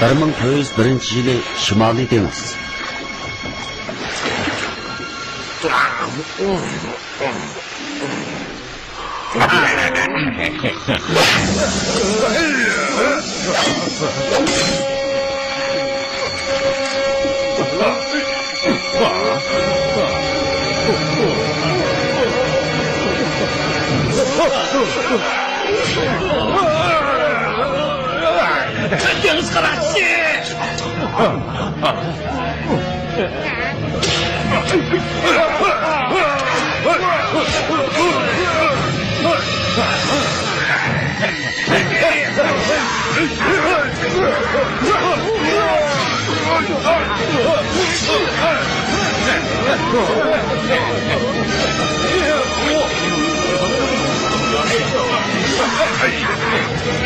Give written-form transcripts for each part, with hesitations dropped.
(1901) Shimoliy dengiz. Deniz karatçı!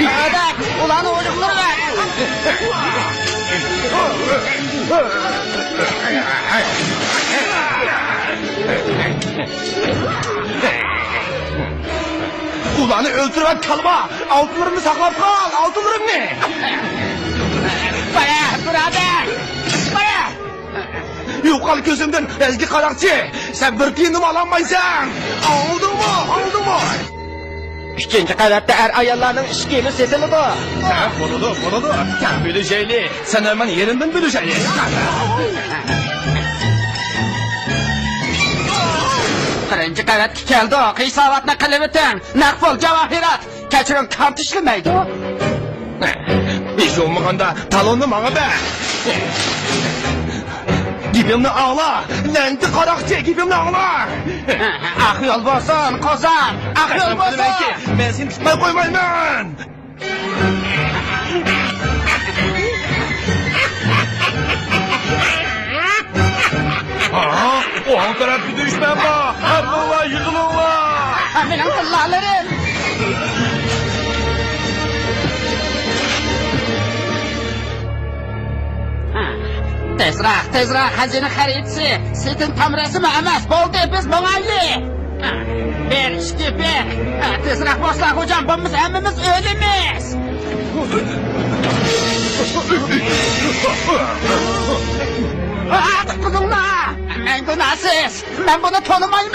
Adam, ulan oğlumları ver. Ulanı öldürmek kalma! Altınlarımı saklayıp kal! Altınlarımı! Bana, birader! Bana! Yukarı gözümden ezgi karakçı! Sen bir tiyenim alamaysan! Aldın mı? Aldın mı? İkinci kavatta er ayarlarının işkili sesini bu. Bunu. Sen bileceğini, sen hemen yerinden bileceğini. Birinci kavat keldi o, kıysavatına kalevetin, nakbol cavahirat, keçirin kart işlemeydi o. Hiç olmağında talonlu bana be! Gibimni ağla! Lendi karakçı gibimni ağla! Ah yol bolsun, kozam, ah yol bolsun! Ben seni tutmaya koymayayım ben! Aha! O Ankara bir düşme yapma! Abdullah yıkılınla! Benim kıllarlarım! Tezrak, hazine haritsi. Sitin tam resmi emas, boldu biz bunaylı. Bir, iki, bir. Tezrak boşlar hocam, biz hemmimiz ölümüz. Artık kızımla. Ben günahsız. Ben bunu tanımayayım.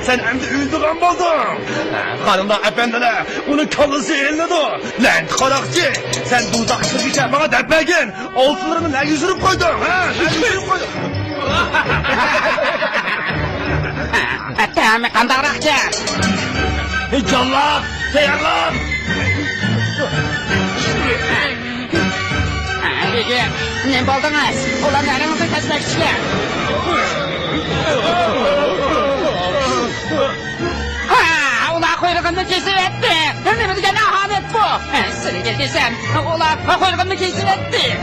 Sen hem de öldüren buldun. Hanımlar efendiler, onun kalısı eline dur. Lan karakçı, sen dudakçı bir şey bana depmegin. Altınlarını ne yüzünü koydun, ha? Ne yüzünü koydun? Tamam, kandarakçı. Canlar, teyarlar. Peki, ne buldunuz? Ulan aranızı kesmek için. Ulan kuyruğunu kesivetti. Ne bilgen ahanet bu. Seni getirsen, ulan kuyruğunu kesivetti.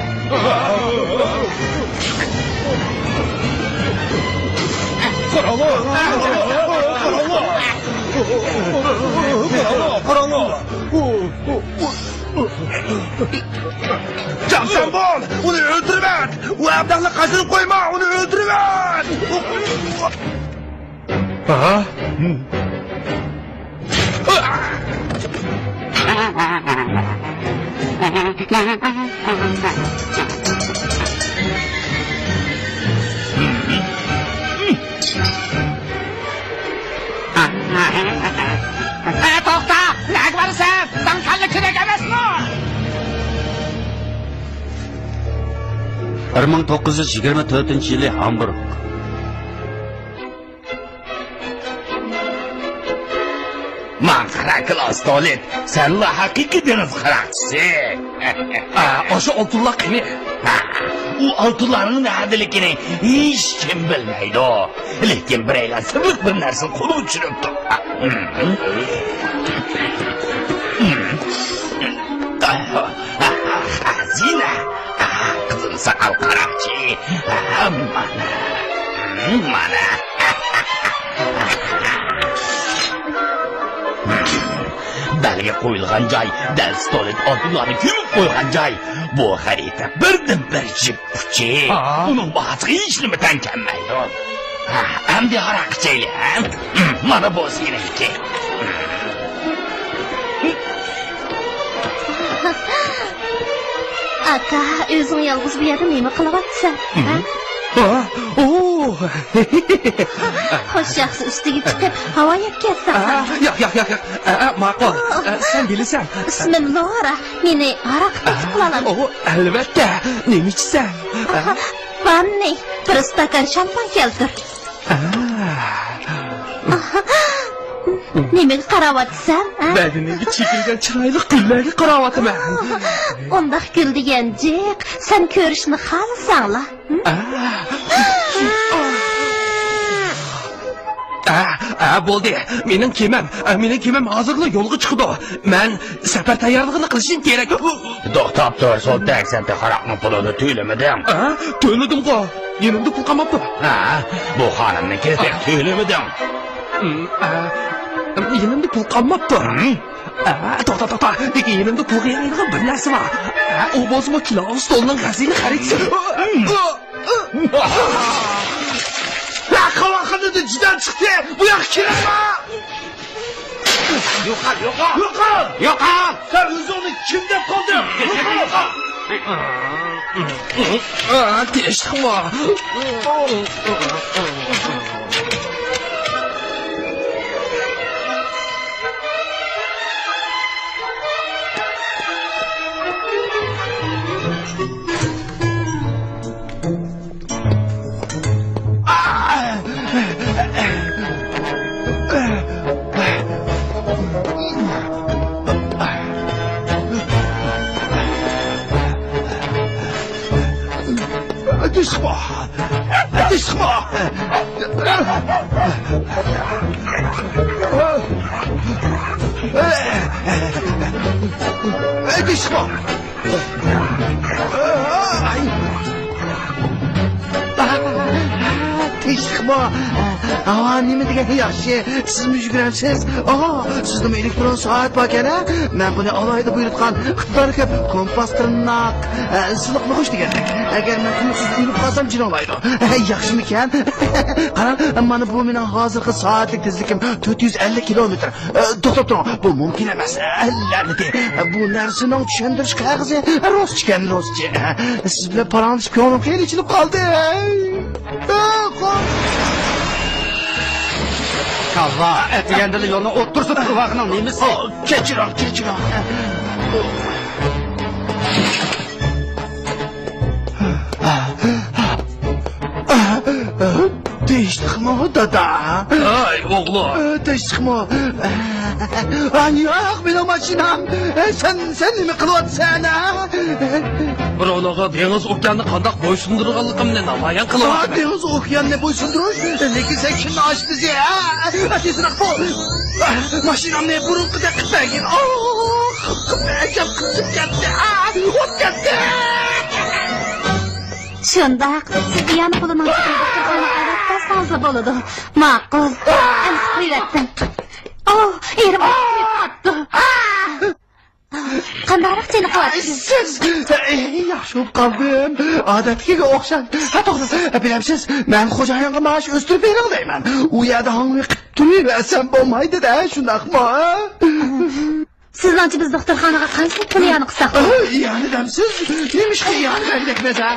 Cansan bol, onu öldürüver. O evdakla kaçırıp koyma, onu öldürüver. Aha. To'xta, nag varsan, danqanli kerak emasmi? 1924-yili Hamburg. Manzara Klaus Tolet, senla haqiqiy deniz qaroqchisi. O'sha oltinlar qani? U oltinlarning nadaligini hech kim bilmaydi. Lekin biraylar sirliq bir narsa qo'lga tushiribdi. Xazina. Qizil saqal qaroqchi. Mana. Belge qo'yilgan joy, dal stolet oltinlarni ko'mib qo'ygan joy. Bu xarita birdan bir jip kuchi. Uning bahsiga hech nima tankanmaydi. Endi qaraqchayli, mana bu seniki. Aka, o'zing yolg'iz bu yerda nima qilyapsan? Xo'sh, yaxshi ustiga chiqib, havo yetkazsan. Yo'q. Ma'qul. Sen bilasan. Bismillah, meni aroq qilaman. Albatta. Nima ichsan? Vanni, bir stakan shampan keltir. Nimaga qarayapsan? Badaniga chekilgan chiroyli gullarga qarayapman. Undaq gul degan jiq, sen ko'rishni xohlasanglar. Bo'ldi. Mening kemam hozirla yo'lga chiqdi. Men safar tayyorligini qilishim kerak. To'xtab tur, sol taksanta qaroqni pulini to'lamadim. To'ladim-ku. Yenimda pul qolmabdi. Bu xonimniki to'lamadim. Yenimda pul qolmabdi. To'xta. Lekin yenimda pulga yaraydigan bir narsa bor. U bo'lsa kilo stolning g'azini xaridsi. Qaloqida jidan chiqdi. Bu yoq kelma. Yo'qol. Sen o'zingni kim deb qolding? Teshqimo. Tishqimo. Nima degan yaxshi, siz yugurasiz. Sizda elektron soat bor ekan. Men buni alayda buyurtgan Xitoy keb kompas tirnoq, siliqni xush degandek. Agar men siz yurib qolsam jin olaydi. Yaxshimikan? Qarang, mana bu mening hozirgi soatlik tezlikim 450 kilometr. To'xtab turing, bu mumkin emas. Allaniti. Bu narsaning tushuntirish qog'ozi rostchikan rostchi. Siz bilan parangiz ko'nglim xeyli ichilib qoldi. Kavva, etgandili yo'lni o'ttirsa turvaqning nemisi? Kechiroq. Teshqimo dada. Ay, o'g'lim. Teshqimo. Yo'q, mening mashinam. Sen nima qilyapsan? Birovlarga dengiz okeanni qanday bo'ysundirganligimni namoyon qilyapman. Dengiz okeanni bo'ysundirish? Lekin sen kimni ochdingiz? Tezroq bo'l. Mashinamni burunqidek qilmagin. Ajab qizib ketdi. O't ketdi. Shundaq, siz yana pulini olsangiz bo'ladi. Ma'qul. Albatta. Erim qotdi. Qandaroq seni qilyapsiz? Siz yaxshi bo'lib qoldim. Odatga o'xshab. To'g'ri, bilamsiz, men xo'jayinga maosh o'stirib bering deyman. U yerda hangi turaversam bo'lmaydi-da, shundaqmi? Sizlarchi biz doktorxonaga qancha pul yana qilsak? Yani demsiz, neymiş ki yani bendek mesela?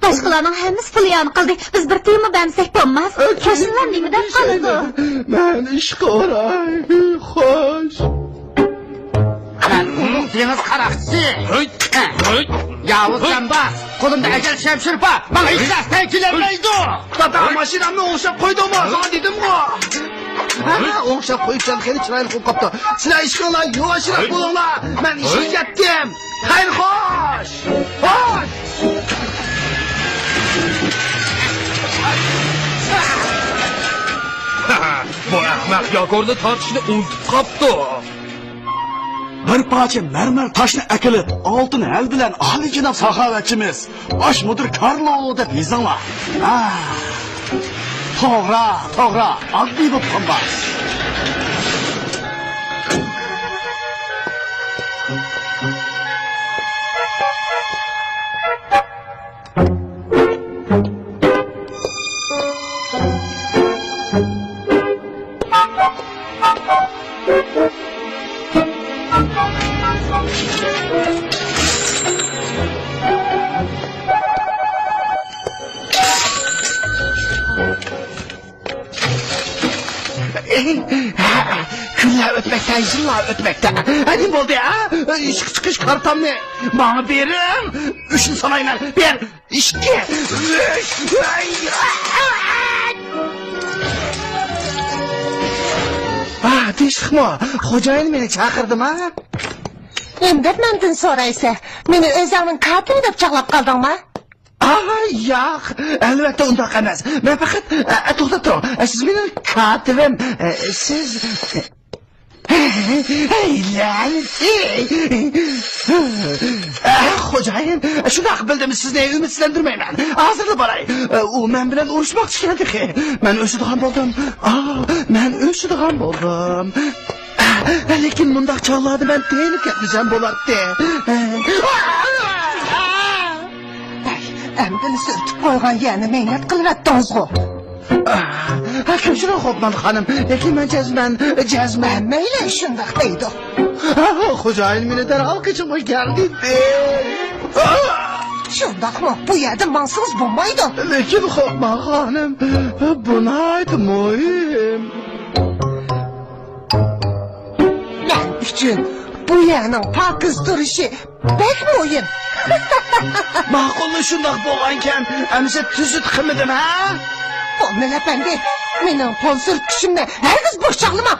Boshqalarning hammasi pul yana qildi. Biz bir tiyinmi bermasak bo'lmas. Qo'shnilar nima deb qoladi? Men ishga oray. Xo'sh. Ben ulug' dengiz qaroqchisi. Yovuz jambaz, Qo'limda ajal shamshirpa. Menga hech narsa kelmaydi. Tata mashinamni o'xshab qo'ydimmi? Sana dedim-ku. O'xshab qo'yibsan, xeyli chiroyli qo'yib qopti. Sizlar ishqinglar, yuvashroq bo'linglar. Men ishga ketdim. Xayr xo'sh. Xo'sh. Bu ahmoq yokorni tortishni unutib qopti. Bir parça mermer taşını ekilip altın el bilen ahli cenab sahavetçimiz baş müdür Karlo deb yizanlar. Toğra, adli bu pambaz. Günler ötmekten, yıllar ötmekten. Hadi oldu ya? Çıkış kartam ne? Bana verin. Üçün sanayla. Bir, iki, üç. Değişikmi? Hocayın beni çağırdım ha? Emdet mendin soraysa, meni özümün katili deb çağlap kaldın mı? Yo'q, albatta undoq emas. Men faqat to'xtab turing. Siz mening katibim, siz Xo'jayin, shundoq bildim, sizni umidsizlantirmayman. Hozirda boray. U men bilan urushmoqchi keldi. Men o'shadigan bo'ldim. Lekin bundoq chog'larda men teyinib ketmasam bo'lardi. Emdini sürtüp koygan yerini meynat kılıvettiniz go. Kechiring Hopman xonim, lekin men jazman. Meyle shundoq deydi. Xo'jayin meni darhol kechirib keldi. Shundoqmi? Bu yerda mansuz bo'lmaydi. Lekin Hopman xonim, buni aytmayim. Men uchun bu yerning pokiz turishi bek muhim. Ma'qulmi shundoq bo'lgankan, amsa tuzut qilmadim ha? Pomel efendi, mening pul surtishimni herkes boş çağlama.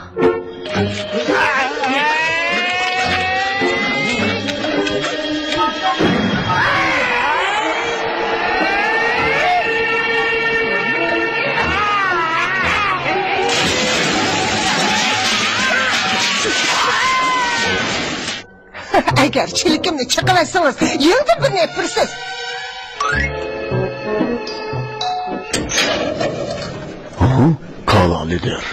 Eğer çelikimni çakalarsanız yıldır bir nefirsiz. Kalalidir.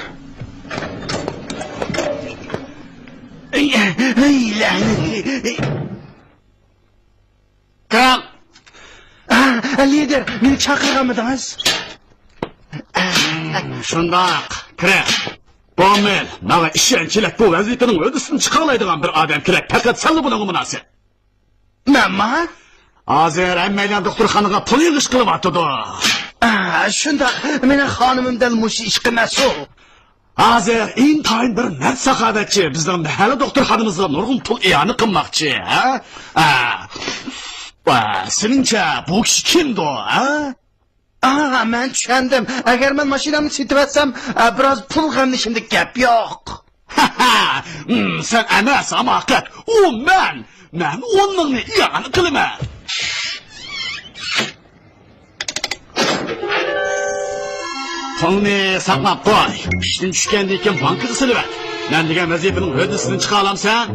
Kral. Lider, beni çağırmadınız. Şundak, kire. Bomel, bana işençilek bu vazifenin ödüsünü çıkarlaydıgan bir adam kirek. Fakat sen bunun münasip. Memma? Azer emmeyden doktorxanaga pul yığış kılıp atıdı. Şundak, mening xonimimdan mush ish qilmasu. Azer intayin bir net sakavetçi. Bizden hali doktorxanamızda nurgun pul iyanı kılmakçı. Senince bu kişi kimdi o? Men tushundim. Agar men mashinamni setib atsam, biroz pul g'amlashimda gap yo'q. Sen emas ama hakikat. O men. Men onun iyanı kılıma. Pulni saqlab qo'y. İşten tushgandan keyin bankaga silib ber. Men degan vazifaning hududini chiqa olamsan?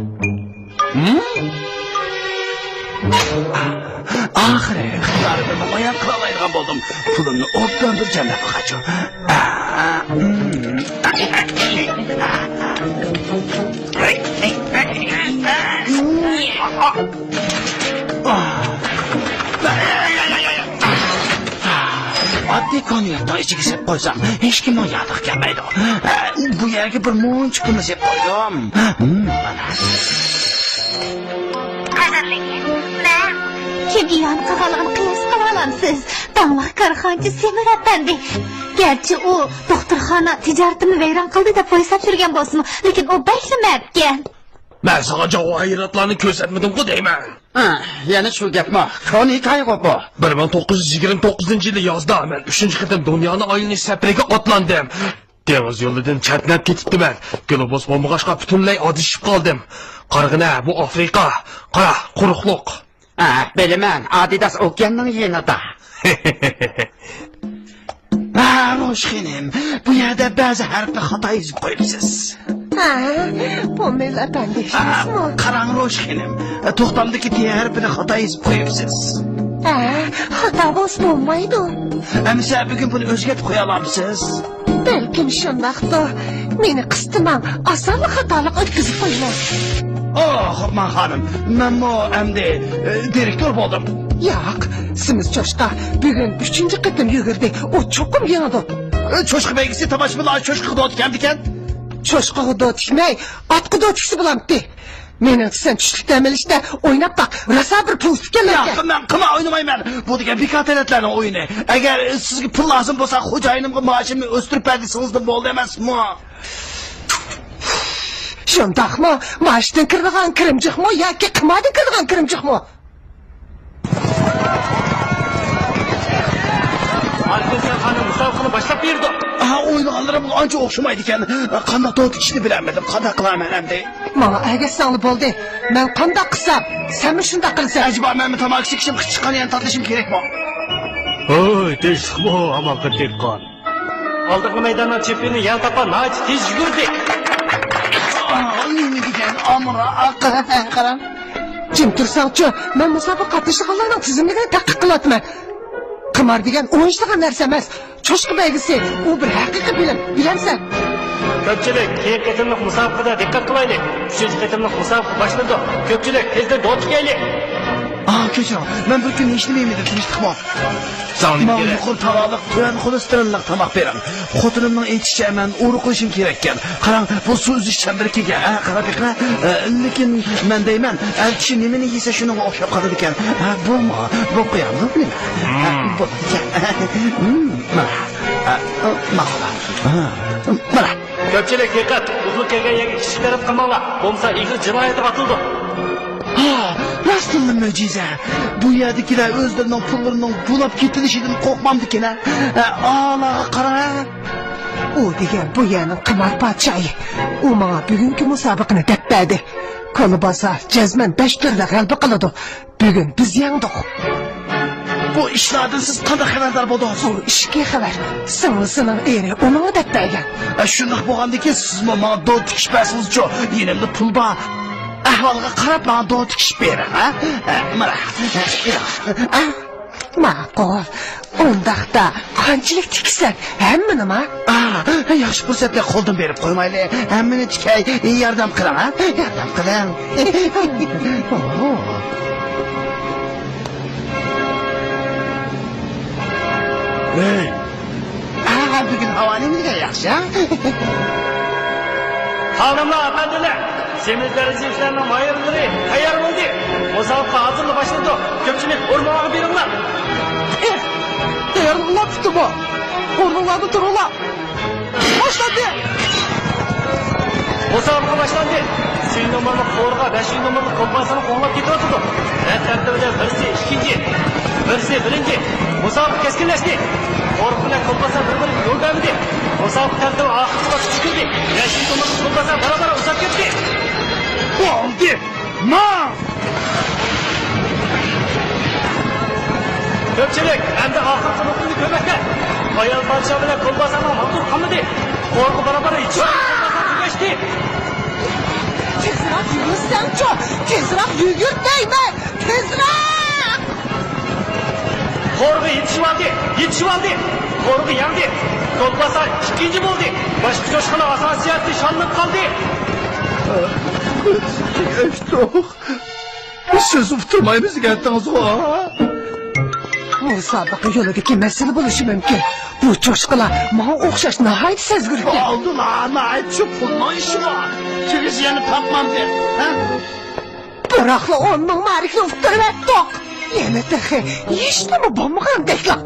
Oxiri xabarimni bayon qila oladigan bo'ldim. Pulimni obdan bir jamlab qo'yachim. Oddiy konvertni ichiga sepib qo'ysam, hech kim yo'q kelmaydi. Bu yerga bir munch pulni sepib qo'ydim. Kim iyon qilganligini qiyos qila olamsiz. Danlaq Karxonchi Semir efendi. Gerçi o doktorxona tijoratini vayron qildi deb qo'ysab turgan bo'lsin, lekin u bayli mardgan. Ben sana javohirotlarni ko'rsatmadim-ku deyman. Yana shu gapmi? Koni qayg'u bu. 1929-yili yozda men 3-qitim dunyoni aylanish safariga otlandim. Dengiz yo'lidan chatnab ketibdiman. Globus bo'lmag'achqa butunlay odishib qoldim. Qarg'ina, bu Afrika. Qara, quruqliq. Bilaman, Adidas okeanning yanida. Roshxinim, bu yerda ba'zi harfni xato yozib qo'yibsiz. Pomel efendi sizmi? Qarang Roshxinim, to'xtamdagi T harfini xato yozib qo'yibsiz. Xato bo'lmaydi. Amsa bugun buni o'zgartirib qo'ya olamsiz? Balkim shundaqdir. Meni qistimam, asali xatolik o'tkazib qo'yman. Man xonim, men mo endi direktor bo'ldim. Yo'q, simiz cho'shqa bugun 3-qitim yugurdik. U cho'qim yanadi. Cho'shqa belgisi tamash bilan cho'shqa o'tgan ekan. Cho'shqa o'tishmay, otqida o'tishsi bo'lamdi. Mening sen tushlikdan bilishda o'ynab baq, rosa bir pul kelar. Yo'q, men qima o'ynamayman. Bu degan bekatlarning o'yini. Agar sizga pul lozim bo'lsa, xo'jayinimga maoshimni o'stirib bersangiz bo'ldi emasmi? Shundaqmi? Maoshdan kirgan kirimjiqmi yoki qimodan kirgan kirimjiqmi? Alkazan xonim musobaqani boshlab berdi. O'ylaganlarim ancha o'xshamaydi ekan. Qanday o'tishni bilmadim. Qanday qilaman endi? Mana agasangli bo'ldi. Men qanday qilsam, sen shunday qilsan. Ajba men tamoqchi kishim chiqqan yana tatlishim kerakmi? Oy, teshqo, amal qilib qol. Oldingi maydondan chempionni yan topa nayt tez yugurdi. Nima degan amra qarang. Jim tursangchi, men musobaqa qatnashchilarning tizimligini tadqiq qilyapman. Qimor degan o'yinchigan narsa emas. Cho'shqa belgisi, u bir haqiqiy bilim, bilamsan? Ko'pchilik keyingi qitimliq musobaqada diqqat qilaylik. 3-qitimliq musobaqa boshlandi. Ko'pchilik tezda dod chiqaylik. Kechiring. Men bir kun hech nima yemedim, tinchlikmi? Men yuqori tavalliq, turan xolesterinlik tomoq beraman. Xotinimning aytishicha men o'ri qo'yishim kerak ekan. Qarang, bu so'z chamber kelgan. Qarab qara. Lekin men deyman, kishi nimani yesa shunga o'xshab qoladi ekan. Bu qo'yamni bilmayman. Bu mana. Ko'pchilik diqqat, uzun kelgan yangi kishi taraf qilmanglar. Bo'lmasa ig'ir jinoyatga atildi. Rastlı möcize. Bu yerdekiler özlerinin pullarının bulap getirilişinden korkmamdıkiler. Ağla kara. U degan bu yana qimor podshoyi. U menga bugungi musobaqani deb berdi. Qo'li bosar, jazman 5 turda g'alaba qiladi. Bugun biz yengdik. Bu işlerden siz qanday xabardor bo'ldingiz? Bu ishga xabar. Singlisining eri uni deb bergan. Shunday bo'lgandiki, siz menga dod tikishpasingiz-ku. Yenimda pul bor. Ahvolga qarab menga dod tikishib bering, ha? Mana. Ma'qul. Undaqda qanchalik tiksan, hamma nima? Yaxshi fursatga qo'ldan berib qo'ymayli. Hammani tikay, yordam qiling, ha? Yordam qiling. Bugün havanın ne yaxshi, ha? Hanımlar, efendiler, semizler izleyicilerinin mayırları tayyor oldu. Musabaqa hazırlı başladı. Köpçülük ormana birimler. Tayyorlanib tutma. O'rninglarda turinglar. Boshlandi. Musabaqa başlandı. 3 numaralı qo'rg'a 5 numaralı kompasini qo'llab ketyapti. Rad tartibida birisi ikkinchi, birisi birinchi. Musobaqa keskinlashdi. Qo'rq bilan kompasa bir-biriga yo'l berdi. Musobaqa tartibi oxiriga chiqdi. 5 numaralı kompasa barobar uzab ketdi. Oldu. Ma! Ko'pchilik endi oxirgi nuqtani ko'makda. Ayol podsho bilan kompasani mavjud qilmadi. Qo'rq barobar ichishdi. Tezroq yursanchi, tezroq yugur deyman. Tezroq! Qo'rg'i yetishib oldi. Qo'rg'i yangdi. Kompasa ikkinchi bo'ldi. Boshqa jo'shqalar asosiyati shonlab qoldi. Sözü tutmayımız geldiniz o. Musobaqa yo'lidagi masala bo'lishi mumkin. Bu cho'shqalar menga o'xshash nihoyat sezgir ekan. Aldılar, nait şu pulma işi var. Çünkü seni tapmam der. Biroqla 10 ming markni uqtirib atdik. Yana taxi, hech nima bo'lmagandeklar.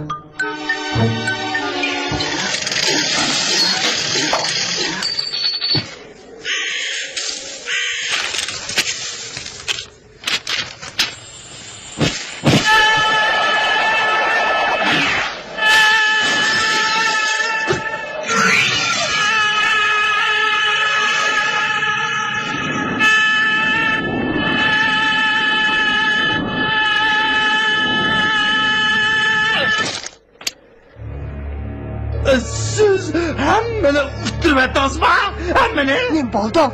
Beni uttirib ha? Hammani? Ne bo'ldi?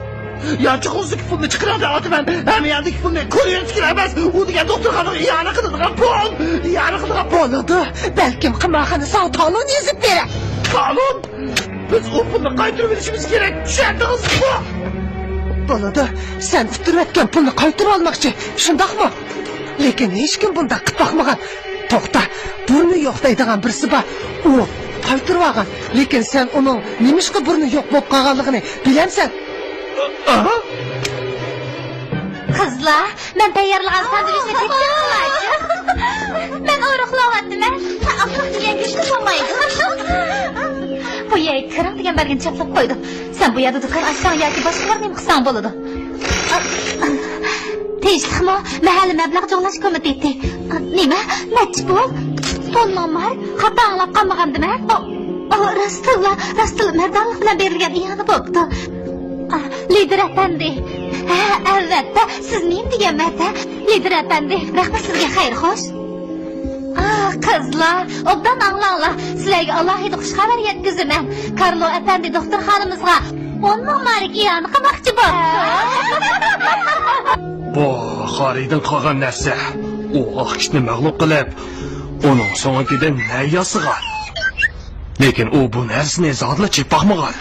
Yanchi qo'zlik pulni chiqaradi otaman. Hamma yerdagi pulni ko'ryapsizlar emas. U degan doktorxona iyana qiladigan pul. Iyana qiladigan pul. Bo'ladi. Balkim qimorxona sog' talon yezib berar. Talon? Biz u pulni qaytarib berishimiz kerak. Tushundingizmi? Bo'ladi. Sen utirayotgan pulni qaytarib olmoqchi. Shundaqmi? Lekin hech kim bunda qilib boqmagan. To'xta. Burni yo'q deydigan birisi bor. U qaytarib olgan. Lekin sen uning nimishqa burni yo'q bo'lib qolganligini bilamsan. Qizlar, men tayyorlagan sandvichni teksam bo'ladimi? Men o'roqlayaptim. Afroq degan go'shtni bo'lmaydi. Bu yerga kirim degan belgini chaplab qo'ydim. Sen bu yerda do'kon ochsang yoki boshqalarni qilsang bo'ladi. Tinchlikmi? Mahalliy mablag' jamg'ash komiteti. Nima? Nechi pul? To'nlamar. Xato anglab qolmagandimi? Rostilla mardonlik bilan berilgan iyoni bo'pti. Lider efendi. Ha, albatta, siz nima deganman-da? Lider efendi, rahmat sizga xayr xo'sh. Qizlar, obdan anglanglar. Sizlarga alohida xush xabar yetkazaman. Karlo efendi doktorxonamizga 10 ming mark iyoni qilmoqchi bo'ldi. Bu xoriydan qolgan narsa. U oqishni mag'lub qilib, uning so'ngidan nayasigan. Lekin u bu narsani zotla chek boqmagan.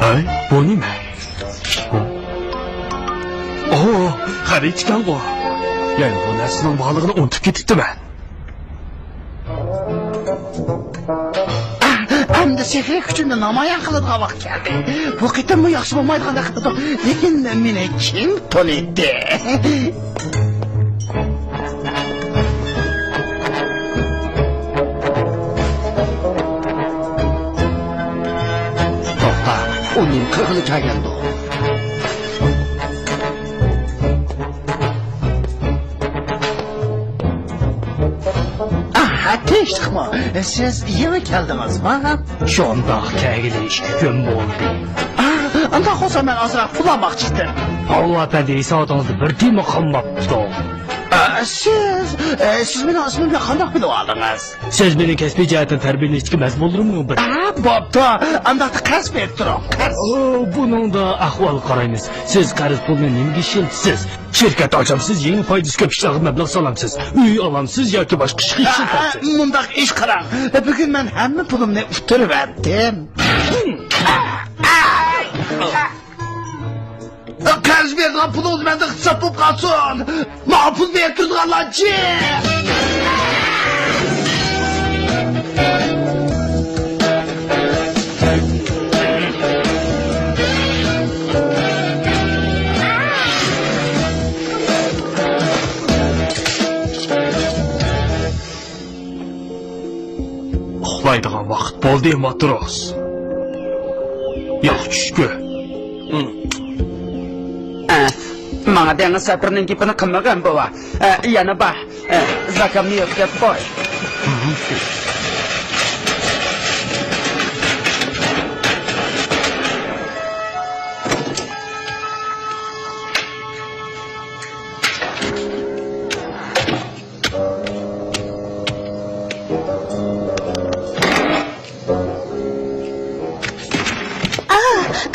Hay, bu nima? Xarid chiqqan bu. Ya'ni bu narsaning borlig'ini unutib ketibdiman. Endi sehriy kuchimni namoyon qiladigan vaqt keldi. Bu qitimmi yaxshi bo'lmaydigan qildi. Lekin meni kim tanidi? To'xta, uning qirg'ili kelgandi. Tinchlikmi? Siz yana keldingizmi? Shundoq kelgilish kun bo'ldi. Unda qo'sa men ozroq pul olmoqchi edim. Allah efendi soatinizda bir tiyma qolmabdi. Siz meni ismimni qanday bilib oldingiz? Siz meni kasbiy jihatdan tarbiyalashga mas'ul bo'lurmi bir? Bo'pti. Unda kasb etib turing. Buning da ahvol qaraymiz. Siz qarz pulni nimaga ishlatasiz? Shirkat ochamsiz, yangi foydasi ko'p ishlarga mablag' solamsiz. Uy olamsiz yoki boshqa ish ishlatasiz. Bundaq ish qarang. Bugun men hamma pulimni utirib etdim. Qarz bergan pulimiz menda hisob bo'lib qolsin. Men pul berib turganlarchi. Uxlaydigan vaqt bo'ldi, matros. Yo'q, tushku. Mana dengiz safarining gapini qilmagan bova. Yana bor. Zakamni yo'qga qo'y.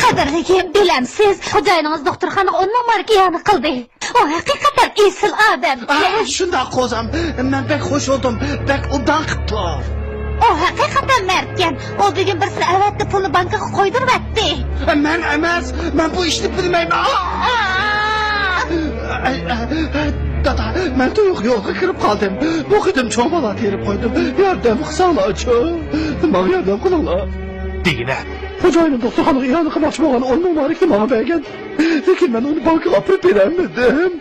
Qadrli bilamsiz, xo'jayiningiz doktorxonaga 10 ming mark iyoni qildi. O haqiqatan esil odam. Shundoq qo'zam. Men bek xush bo'ldim. Bek udan qildi. O haqiqatan mardkan. O degan birsini avatda pulni bankaga qo'ydiribdi. Men emas, men bu ishni bilmayman. Dada, men to'yuq yo'lga kirib qoldim. Bu qidim cho'ng bola terib qo'ydim. Yordam qilsanglar-chi. Menga yordam qilinglar. Degina. Xo'jayinim doktorxonaga iyoni qilmoqchi bo'lgan 10 ming markni menga bergan. Lekin men uni bankaga olib berolmadim.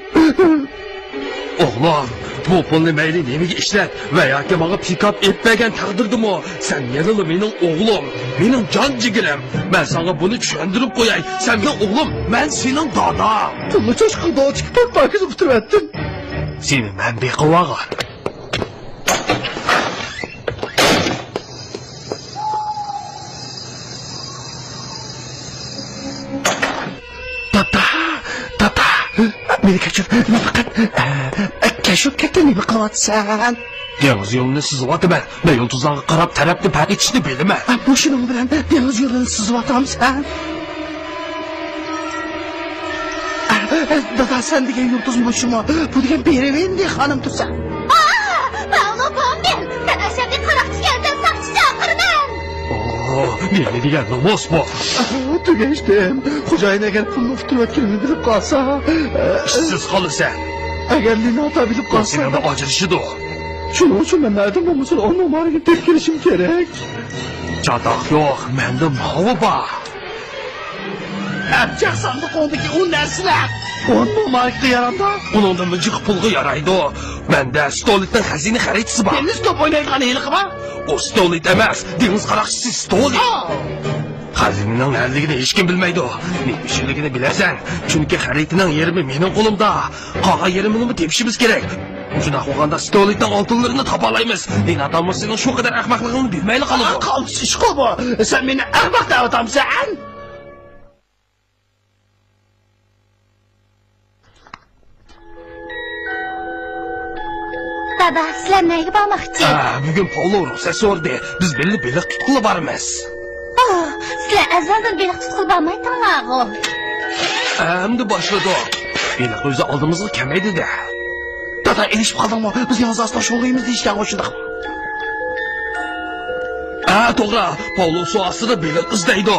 O'g'lim, bu pulni mayli nemaga ishlat va yoki menga pikap etmagan taqdirdimi? Sen yanada mening o'g'lim, mening jon jigirim. Men senga buni tushuntirib qo'yay. Sen mening o'g'lim, men sening dadam. Pulni cho'chqida chiqib bankaga o'tiribdim. Seni men beqilvagan. Meni kechir, nima faqat kashf ketganini qilyapsan. Dengiz yo'lini sizyapman. Men yulduzlarga qarab tarafni payt etishni bilaman. Bu shuning bilan dengiz yo'lini sizyapamsan. Dada sen degan yulduzmi shumi? Bu degan Berevendi xonim tursa. Mağlubum ben. Sen aşağıda karakçı yerden sakçı çağırman. Neydi degan namoz bu? Tugashdim. Xo'jayin agar pulni uftirilayotganini bilib qolsa, Ishsiz qolasan. agar Linota bilib qolsa, Senada ojirishidu. shuning uchun men naydim bo'lmasa onun mariga deb kelishim kerak. Chatoq yo'q, menda mavi bor. Abjaq sandiqdagi u narsalar. Onun markda yaranda. Uningda mijiq pulga yaraydi. Menda stolitdan xazina xaridisi bor. Endi stop o'ynaydigan yilqima? O stolit emas, dengiz qaroqchisi stolit. Xazinaning nerligini hech kim bilmaydi. Ne ishligini bilasan. Chunki xaritining yerimi mening qo'limda. Qolgan yerimini tepishimiz kerak. Shunday qilganda stolitdan oltinlarini topa olamiz. Linatamiz sening shu qadar ahmoqligingni bilmayli qoldi. Qalbisi ish qil bu. Sen meni ahmoq deb atamsan? Dada, sizlar nega bormoqchi? Bugun Paulo ruxsat so'rdi. Biz belli beliq tutqili boramiz. Sizlar azaldan beliq tutqil bormaytinglarg'u. Endi boshladi. Beliq o'zi oldimizga kamaydi-da. Dada, ilishib qoldingmi? Biz yolg'iz aslan shug'ullaymiz deyishgan o'shunda. To'g'ri. Paulo suv ostida beliq izlaydi.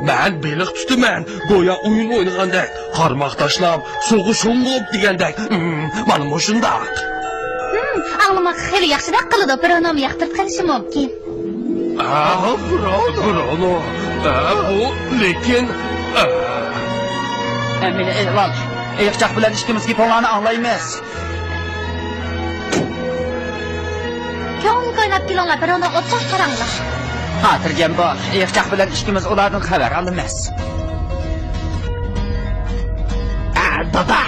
Men beliq tutaman. Go'yo o'yin o'ynagandek, qarmoq tashlab, suvga sho'ng'ib degandek. Mana shunday. Anglamoq xeyli yaxshiroq qiladi, bironom yoqtirib qilishi mumkin. Bruno. Bu lekin Meni Elval, iyiqchaq bilan ishimizga to'g'ani anglaymiz. Ko'ngil qo'ynab kelinglar, bironom o'tib qaranglar. Xotirjam bo'l, iyiqchaq bilan ishimiz ulardan xabar olamiz. Dada,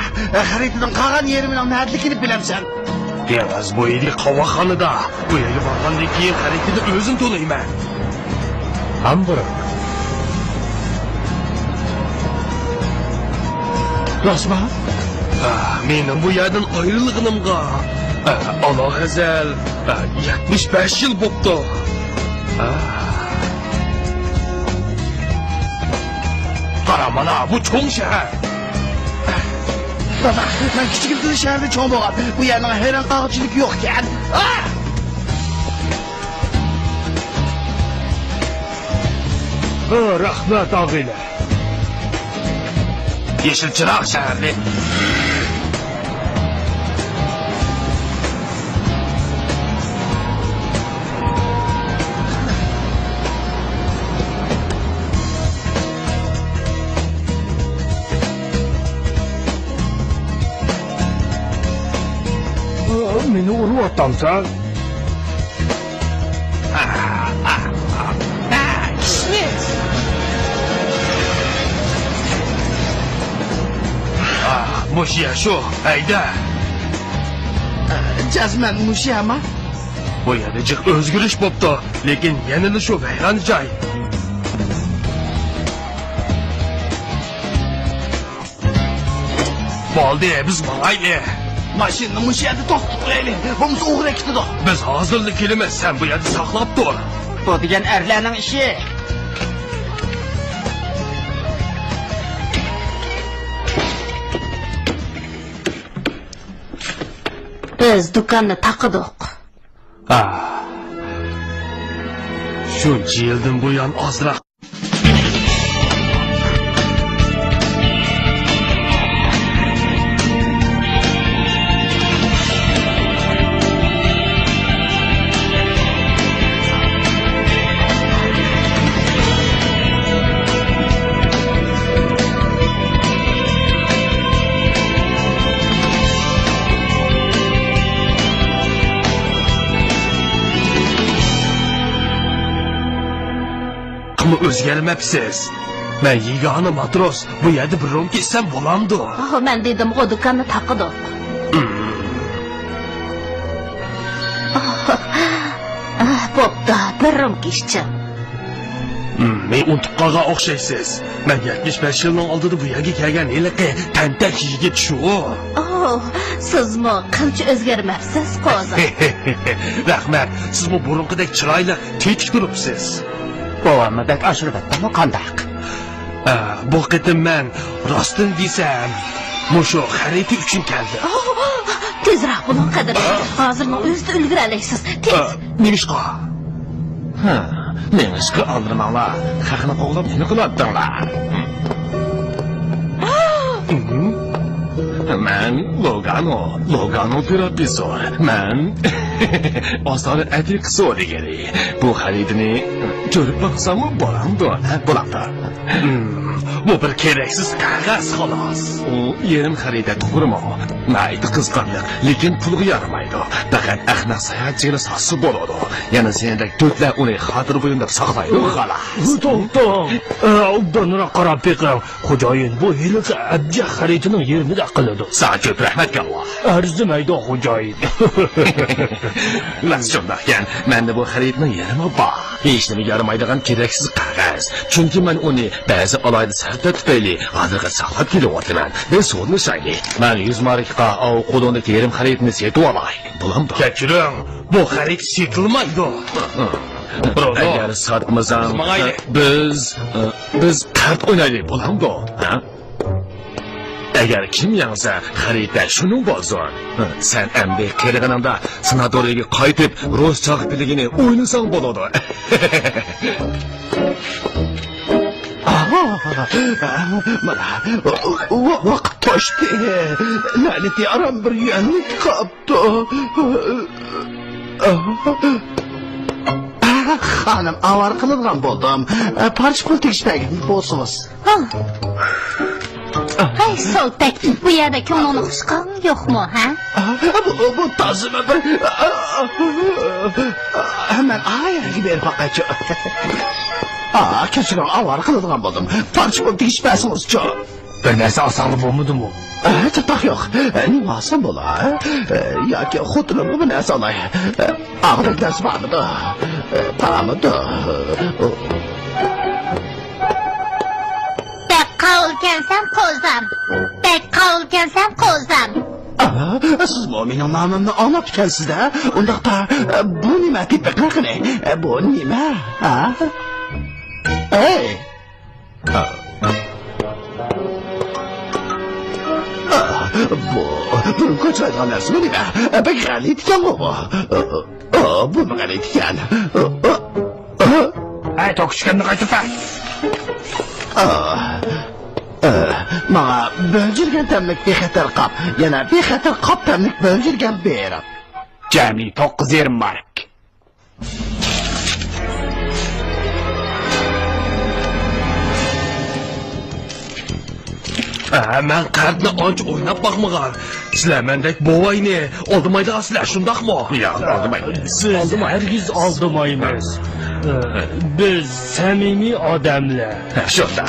xaritining qolgan yerining nerligini bilamsan? Devaz bu yeri qavoxonada. Bu yerga borgandan keyin xaritini o'zim to'layman. Hamburg. Rostmi? Mening bu yerdan ayrilganimga ana hazal 75 yil bo'pti. Qara mana bu cho'ng shahar. Dada, men kichkina shaharda cho'ng bo'lgan. Bu yerning hayron qoluvchilik yo'q ekan. Rahmat og'aylar. Yeşil çırak şehirli. Meni uruyotamsan. Muşya şu, hayda. Jazman mushiyami? Bu yerda jiq o'zgarish bo'pti, lekin yanada shu vayron joy. Bo'ldi, biz mangayli. Mashinani mushiyada to'xtatib qo'yaylik. Bo'lmasa o'g'ri ketadi. Biz hozirlik kelamiz, sen bu yerda saqlab tur. Bu degan erlarning ishi. Biz do'konni taqidik. Shuncha yildan buyon ozroq o'zgarmabsiz. Men yegona matros, bu yerda biron kessam bo'lamdi. Men dedim, o do'konni taqidik. Bo'pti, biron kishchi. bilmay unutib qolgan o'xshaysiz. Men 75 yilning oldida bu yerga kelgan yiliqi tantak yigit shu. Sizmi qancha o'zgarmabsiz, qo'zi? Rahmat, siz bu burunqidek chiroyli, tetik turibsiz. Bovamidek ashirbatdami qandaq? Bu qitim men rostini desam, mushu xarita uchun keldi. Tezroq buning qadrini. Hozirmi o'zida ulguralasiz. Tez. Nimishqa? Nimishqa aldırmanglar. Haqini qo'llab nima qilyaptinglar? Men Logano professor. Men osoni atik so'ragani. Bu xaridini ko'rib baqsammi bo'lamdi? Bo'lamdi. Bu bir keraksiz qog'oz xolos. U yerim xarita to'g'rimi? Mayli qizqonliq, lekin pulga yaramaydi. Faqat ahmoq sayohatchiga sotsa bo'ladi. Yana sendek to'tlar uni xotir bo'yinda saqlaydi xolos. To'xtang. Obdonroq qarab beqing. Xo'jayin bu yilqi abja xaritining yerini da qiladi. Sana ko'p rahmat kalloh. Arzimaydi xo'jayin. Las shundoqkan, menda bu xaritning yerimi bor. Hech nima yaramaydigan keraksiz qog'oz. Chunki men uni ba'zi alayda sarta tufayli hozirga saqlab kelyapman. Ben so'rni shayli. Men 100 marka qo'limdagi yerim xaritni setib olay. Bo'lamdi. Kechiring, bu xarit setilmaydi. Agar sotmasam, biz kart o'ynaylik bo'lamdi. Agar kim yangsa, xarita shuning bo'lsin. Sen endi kelganingda sanatoriyaga qaytib, ruscha biligini o'ynasang bo'ladi. Mana vaqt toshdi. La'nati aram bir yanlik qopdi. Xonim, avar qilgan bo'ldim. Parcha pul tegishmagan bo'lsangiz. Hay soltak, bu yerda ko'ngilni xush qilgan yo'qmi, ha? Bu tazimi bir hemen ayaga berib baqachi. Kechiring, avar qilgan bo'ldim. Parcha pul tegishmasangiz-chi. Bir narsa osonli bo'lmadimi? Chatoq yo'q. Nima oson bo'lar? Yoki xotinimni bir narsa olay. Og'riq narsa bormidi? Bormidi? Bek qavulkansam qo'zam. Siz mening nomimni olib kelsiz-da. Undaqda bu nima deb qiling? Bu nima? Ey! Bu ko'chaydigan narsa nima? Bek g'alit ekan bu. Bu g'alit ekan. Ay, to'kishganni qaytib bak. Mana bo'ljirgan tamlik bexatar qop. Yana bexatar qop tamlik bo'ljirgan berib. Jami 9 mark. Men qartni ancha o'ynab boqmagan. Sizlar mendek bovayni oldimaydigansizlar, shundaqmi? Yo'q, oldimaymiz. Siz hargiz oldimaymiz. Biz samimiy odamlar. Shunda.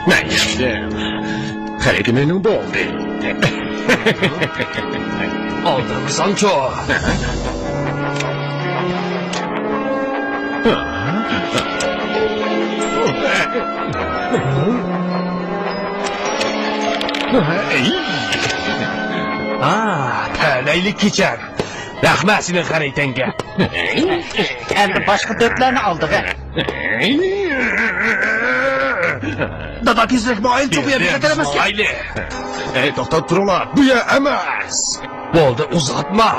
Men geldim. Xaridimning bo'ldi. Oldirmisan-ku. Talaylik kechar. Rahmat sening xaritangga. Endi boshqa to'plarni oldi be. Dada tezroq moyil cho'piya bexatar emas. Mayli. To'xtab turinglar. Bu yer emas. Bo'ldi, uzatma.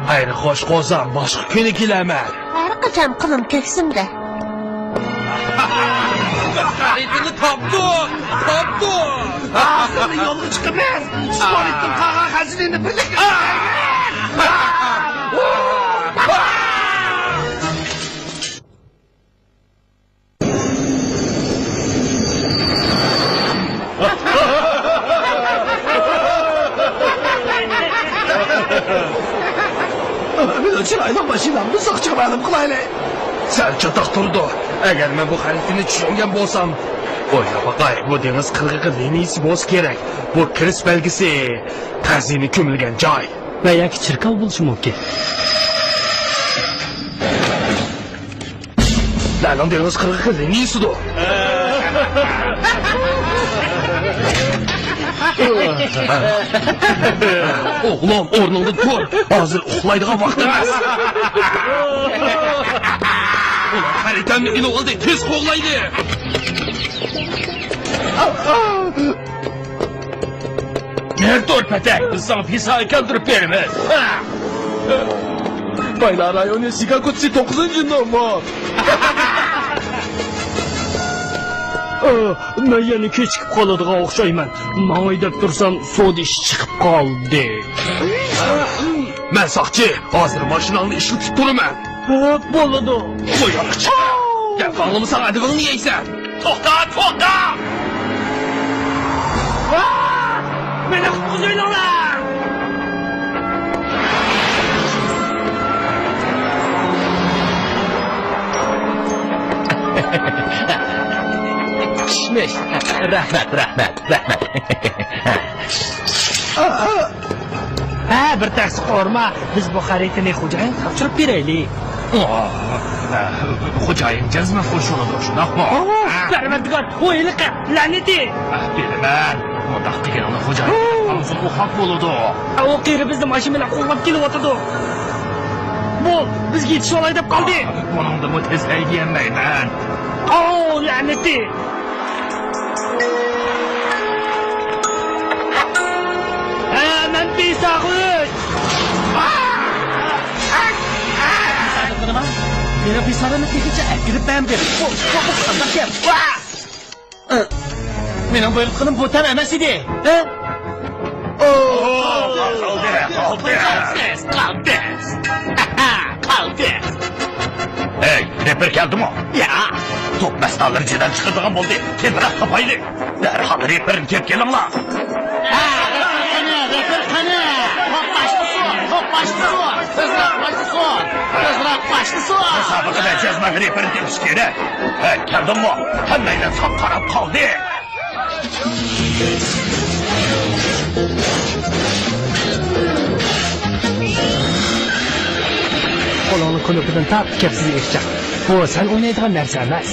Hayri, xo'sh qo'zam, boshqa kuni kelaman. Har qachon qilim ko'ksimda. Xaritini topdim. Seni yolga chiqamiz. Tuvalетning qog'oz xazinini birlikda. chiroyli mashinamni soqchiga ma'lum qilaylik. Sen chatoq turdi. Agar men bu xaritani tushungan bo'lsam, o'ylab boqay, bu dengiz qirg'og'i liniyasi bo'lsa kerak. Bu kirish belgisi, xazina ko'milgan joy. Va yoki chirkov bo'lishi mumkin. Lan dengiz qirg'og'i liniyasidir. Oğlum o'rningda tur. Hozir uxlaydigan vaqt emas. Ular xaritamni ilib oldi, tez qo'g'laydi. Gel dur petek, biz sana pisayı kaldırıp veririz. Baylar rayonu Sigakutsi 9. nomor. Men yana kechikib qoladigan o'xshayman. Manga deb tursam, sodi ish chiqib qoldi. Men soqchi, hozir mashinangni ishlatib turaman. Bo'ladi. Qo'yib chiq. Gel bağlımı sana adımını yeysen. To'xta, to'xta! Meni qutqizinglar! Kishmish. Rahmat. Ha, bir taksi qo'rma. Biz bu xaritani xo'jayin topshirib beraylik. Xo'jayin jazman qo'shiladi, shundaqmi? Parvardigor, o'yliqa, la'nati. Bilaman. Mundaq deganini xo'jayin hamsi o'xab bo'ladi. O qiri bizni mashina bilan qo'llab kelyotdi. Bo'l, bizga yetisha olay deb qoldik. Buningda bu tez haydayolmayman. La'nati. Men pisag'ut. Meni pisag'ini tegicha akirib berib. Qanday gap? Mening buyruqim bu tam emas edi. Qaldi. Hey, reper geldi mi? Ya, Top mesnaları cidden çıkırdığım oldu. Tebrak kapaylı. Derhal reperin kep gelin la. reper qani. Top başlı su. Sabıkıda cezmen reperin demiş kere. Hey, geldin mi? Hemeyle sap karab kaldı. Qo'lini ko'lipidan tap kapsiz eshitcha. Bu sen o'ynaydigan narsa emas.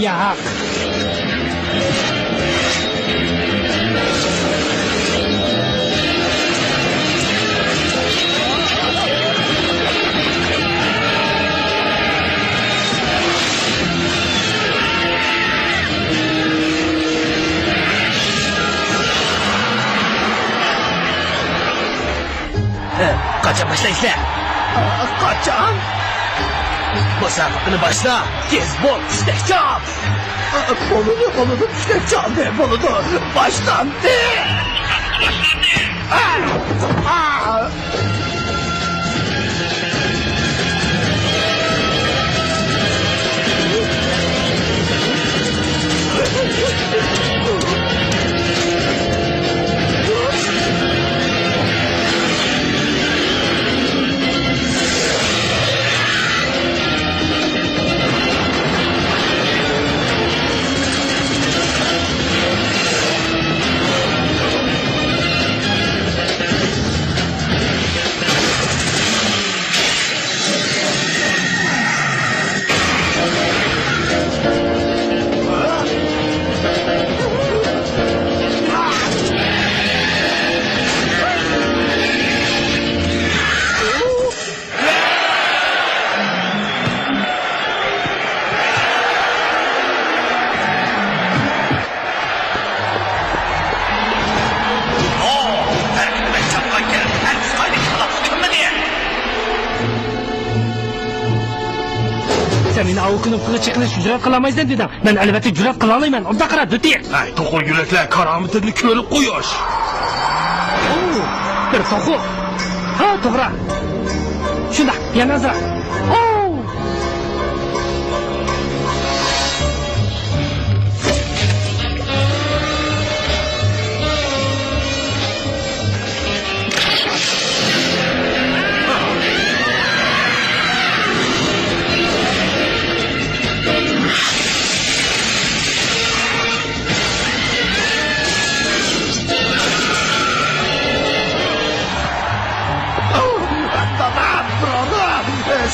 Yo'q. Kaçan başlayışlar. Kaçan? Musabakını başla. Tez bol, piştek çal. Kolunu piştek çaldı. Kolunu başlandı. Sen meni avukini qiliq chiqilish jur'at qilolmaysan dedim. Men albatta jur'at qila olmayman. Unda qara, duti. Hey, to'qol yuraklar karomatini ko'rib qo'yish. Bir to'qu. Ha, to'g'ri. Shunda, yana azra.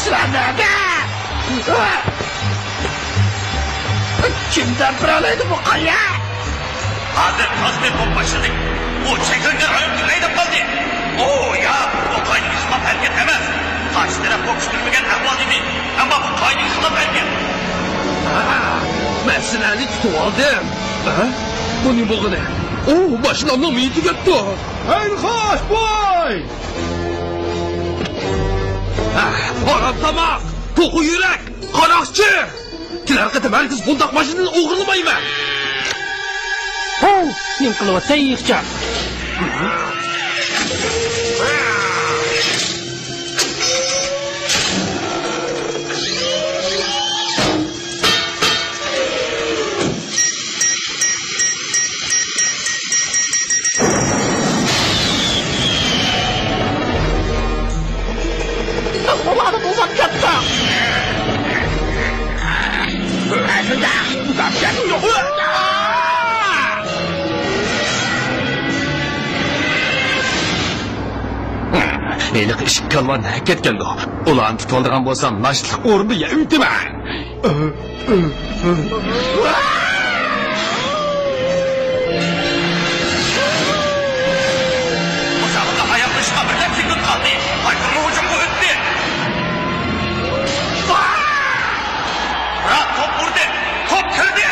Sizler nerede? Kimden paralaydı bu kaya? Hazır tasbih kopmaşladık. Bu çekirge ayıp neydi kaldı? Oo ya, bu kaydı yüzüme hareket emez. Kaç taraf kokuşturmayan ahval idi. Ama bu kaydı yüzüme hareket. Ben sinirli tutup aldım. Ha? Bu ne bu ne? Oo, başına mıydı gitti? Hey hoş boy! Parantamak, toku yürek, karakçı. Kiler kadar herkes bundak başını uğurlamayı mı? Ho, ning qilib tayyiqcha. Ulanı bulsam katta. Şurada. Uzak gel. Yok. Meni eshik kalman ketgandi. Ularni tutoldigan bo'lsam, nashtlik o'rni ya uytima. Musabaqa ayaqlashga birdan sekund qoldi. Qaytirma hujumga o'tdi. Biroq top urdi. Top kirdi.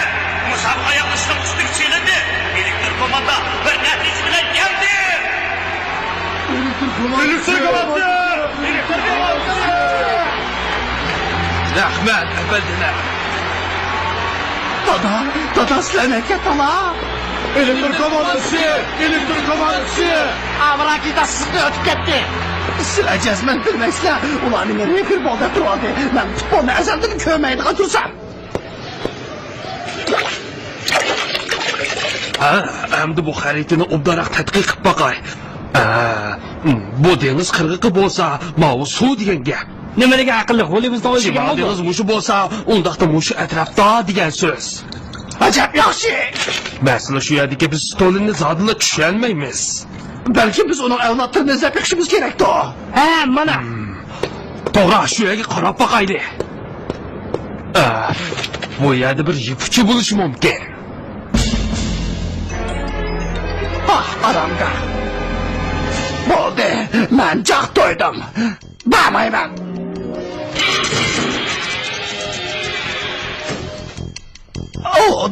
Musabaqa ayaqlashning ustiga chelindi. Elektr komanda bir natija bilan keldi. Elektr komanda! Elektr komanda! Rahmat, efendiler. Dada sizlerine ketala. Elektr komandası! Elektr komandası! Avrakida sizni o'tib ketdi. Sizlar jazman bilmaysizlar. Ularning rekord bolda turadi. Men futbolni azaldan ko'rmaydigan tursam. Ha, endi bu xaritani obdaroq tadqiq qilib boqay. Bu dengiz qirg'iqi bo'lsa, mau suv degan gap. Nimaga aqlli qo'limizni olgan Shimol bo'ldi? dengiz mushu bo'lsa, undaqda mushu atrofda degan so'z. Ajab yaxshi. Masala shu yerdagi biz Stolinni zodila tushunmaymiz. Balki biz uning avlodlarini izlab chiqishimiz kerakdi. Ha, mana. To'g'ri, shu yerga qarab boqaylik. Bu yerda bir ipuchi bo'lishi mumkin. Aramga. Bo'ldi. Men joq to'ydim. Bormayman.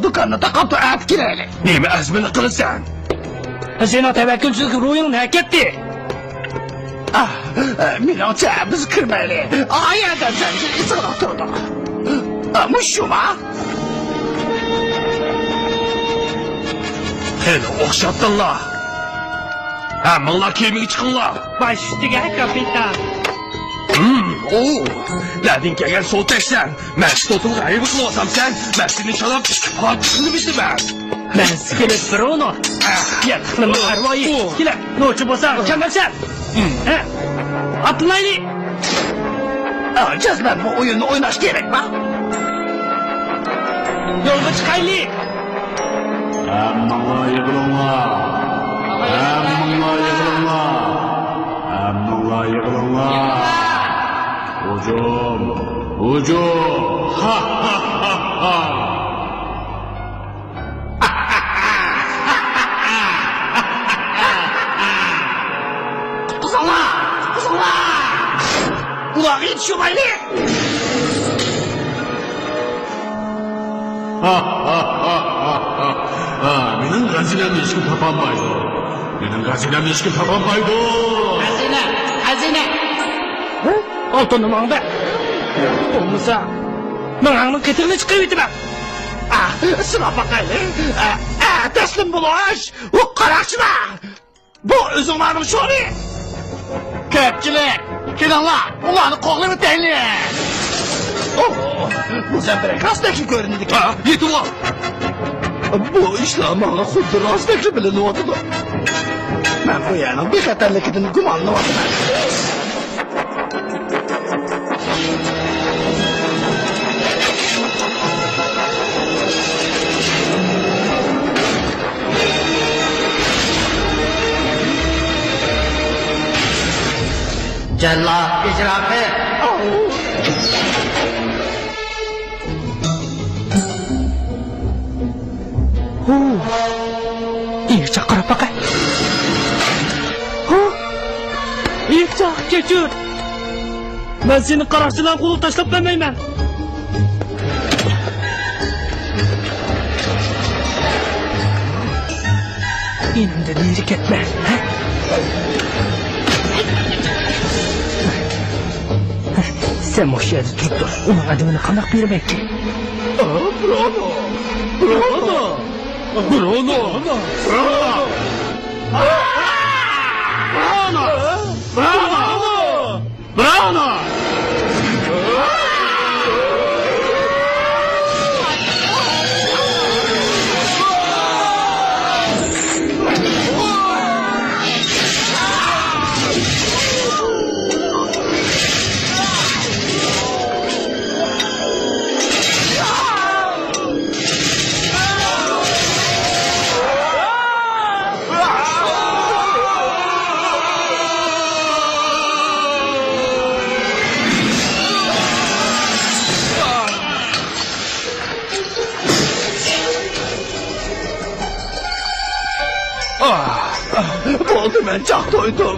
Do'konni taqab turib kelaylik. Nima azmini qilasan? Sen tavakkulchilik ro'yingni ketdi. Menimcha biz kirmaylik. Ayada zanjir isig'roq turdi. Mushuma. Hele o'xshatdinglar. Hammanglar kemiga chiqinglar. Baş üstüge kapitan. Ladin kelgan so'l tashlan. Men Stotilga ayib qilyapsam sen, men seni chalab hotishni bilaman. Ben skelet Bruno. Yaqinimda arvoyi. Kelar, nochi bo'lsa, chamalsan. Atlayli. Jazman bu o'yinni o'ynash kerakmi? Yo'lga chiqaylik. Hammanglar yig'ilinglar. Hammanglar yig'ilinglar. Hammanglar yig'ilinglar. Hujum! Hujum! Ha ha ha ha! Ularga yetishmaylik. Mening g'azinamni hech kim topolmaydi. Mening g'azinamni hech kim topolmaydi. Hazine. Oltinni mangda. Bo'lmasa, mangni ketirni chiqib yetaman. Sinab bakaylik. Teslim bo'lish. U qarashma. Bu o'zinglarning sho'ri. Ko'pchilik. Kelinglar, ularni qo'lini tayinlang. Bu zambirak rostaki ko'rindi. Yetib ol. Bu ishlar menga xuddi rostaki bilinyapti. Men bu yerning bexatarligidan gumonlanyapman. Cellat icraatı İyice qarab baqay. İyice kechir. Men seni qarashchidan qo'l tashlab qo'ymayman. Endi neri ketma. Sen o'sha yerda turib tur. Uning adimini qandoq bermayki? Bruno! Bruno! Bruno! Bruno! Bruno! Bruno! Bo'ldi, men choq to'ydim.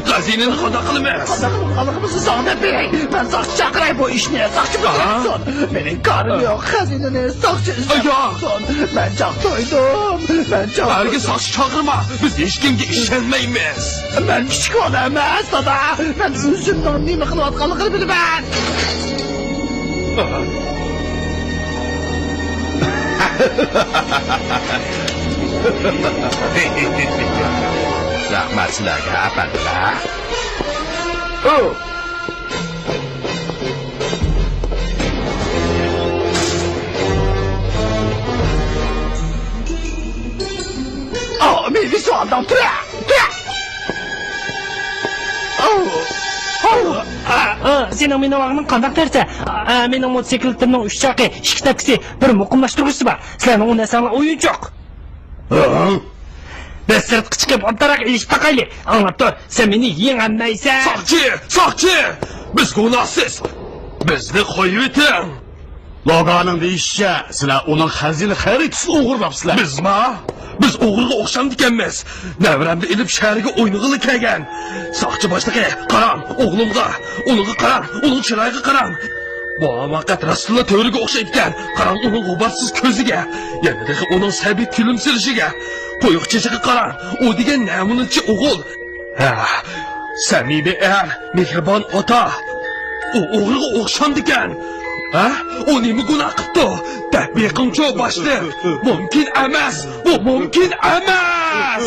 Xazinani xoda qilmas. Qanaqamizni sog'da bering. Men soqchi chaqiray bu ishni. Soqchi bo'lsin. Mening qarim yo'q. Xazinani soqchi ishlasin. Men choq to'ydim. Men choq. Barga soqchi chaqirma. Biz hech kimga ishonmaymiz. Men kichik bola emas, dada. Men o'zimdan nima qilayotganligini bilaman. Rahmat sizlarga, apandilar. Meni so'ldan tur. Sening meni vaqtning qandoq tersa, mening motosikletimning 3 chaqi, 2 taksi, bir muqimlashtiruvchisi bor. Sizlarning u narsalar o'yinchoq. Biz sirtqi chiqib o'ntaroq ish taqayli. Anlab tur, sen meni yengolmaysan. Soqchi! Biz gunohsiz. Bizni qo'yib eting. Loganing deyishicha, sizlar uning xazina xaritasini o'g'irlabsizlar. Bizmi? Biz o'g'riga o'xshamdikanmiz. Navramni ilib shahriga o'ynag'ili kelgan. Soqchi boshlig'i, qarang, o'g'limga, uningga qarang, uning chiroyiga qarang. Bu vaqt Rasululloh to'riga o'xshaydigan. Qarang uning g'ubatsiz ko'ziga, yanada uning sabiy kulimsirishiga. Qo'yiq chechig'i qarang, u degan namunatchi o'g'il. Samimiy er, mehribon ota. U o'g'riga o'xshamdikan. O nima gunoh qildi? Tabiqincho boshli. Mumkin emas. Bu mumkin emas.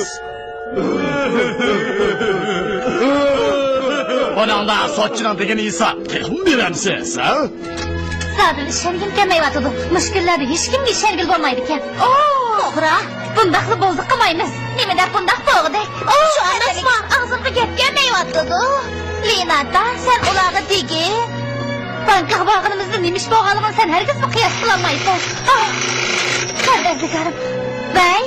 Onanda sochidan degani esa kim beramsiz, ha? Sadil ishongim kelmayapti. Mushkullarni hech kimga ishongil bo'lmaydi ekan. To'g'ri. Bundaqni bo'ldi qilmaymiz. Nimadir bundaq bo'ldi. Shu adasma og'zimga gap kelmayapti. Linata, sen ularga degi. Banka bağınımızda neymiş boğalımın sen herkes mi kıyas kılamaysan? Kardeşlerim, bey?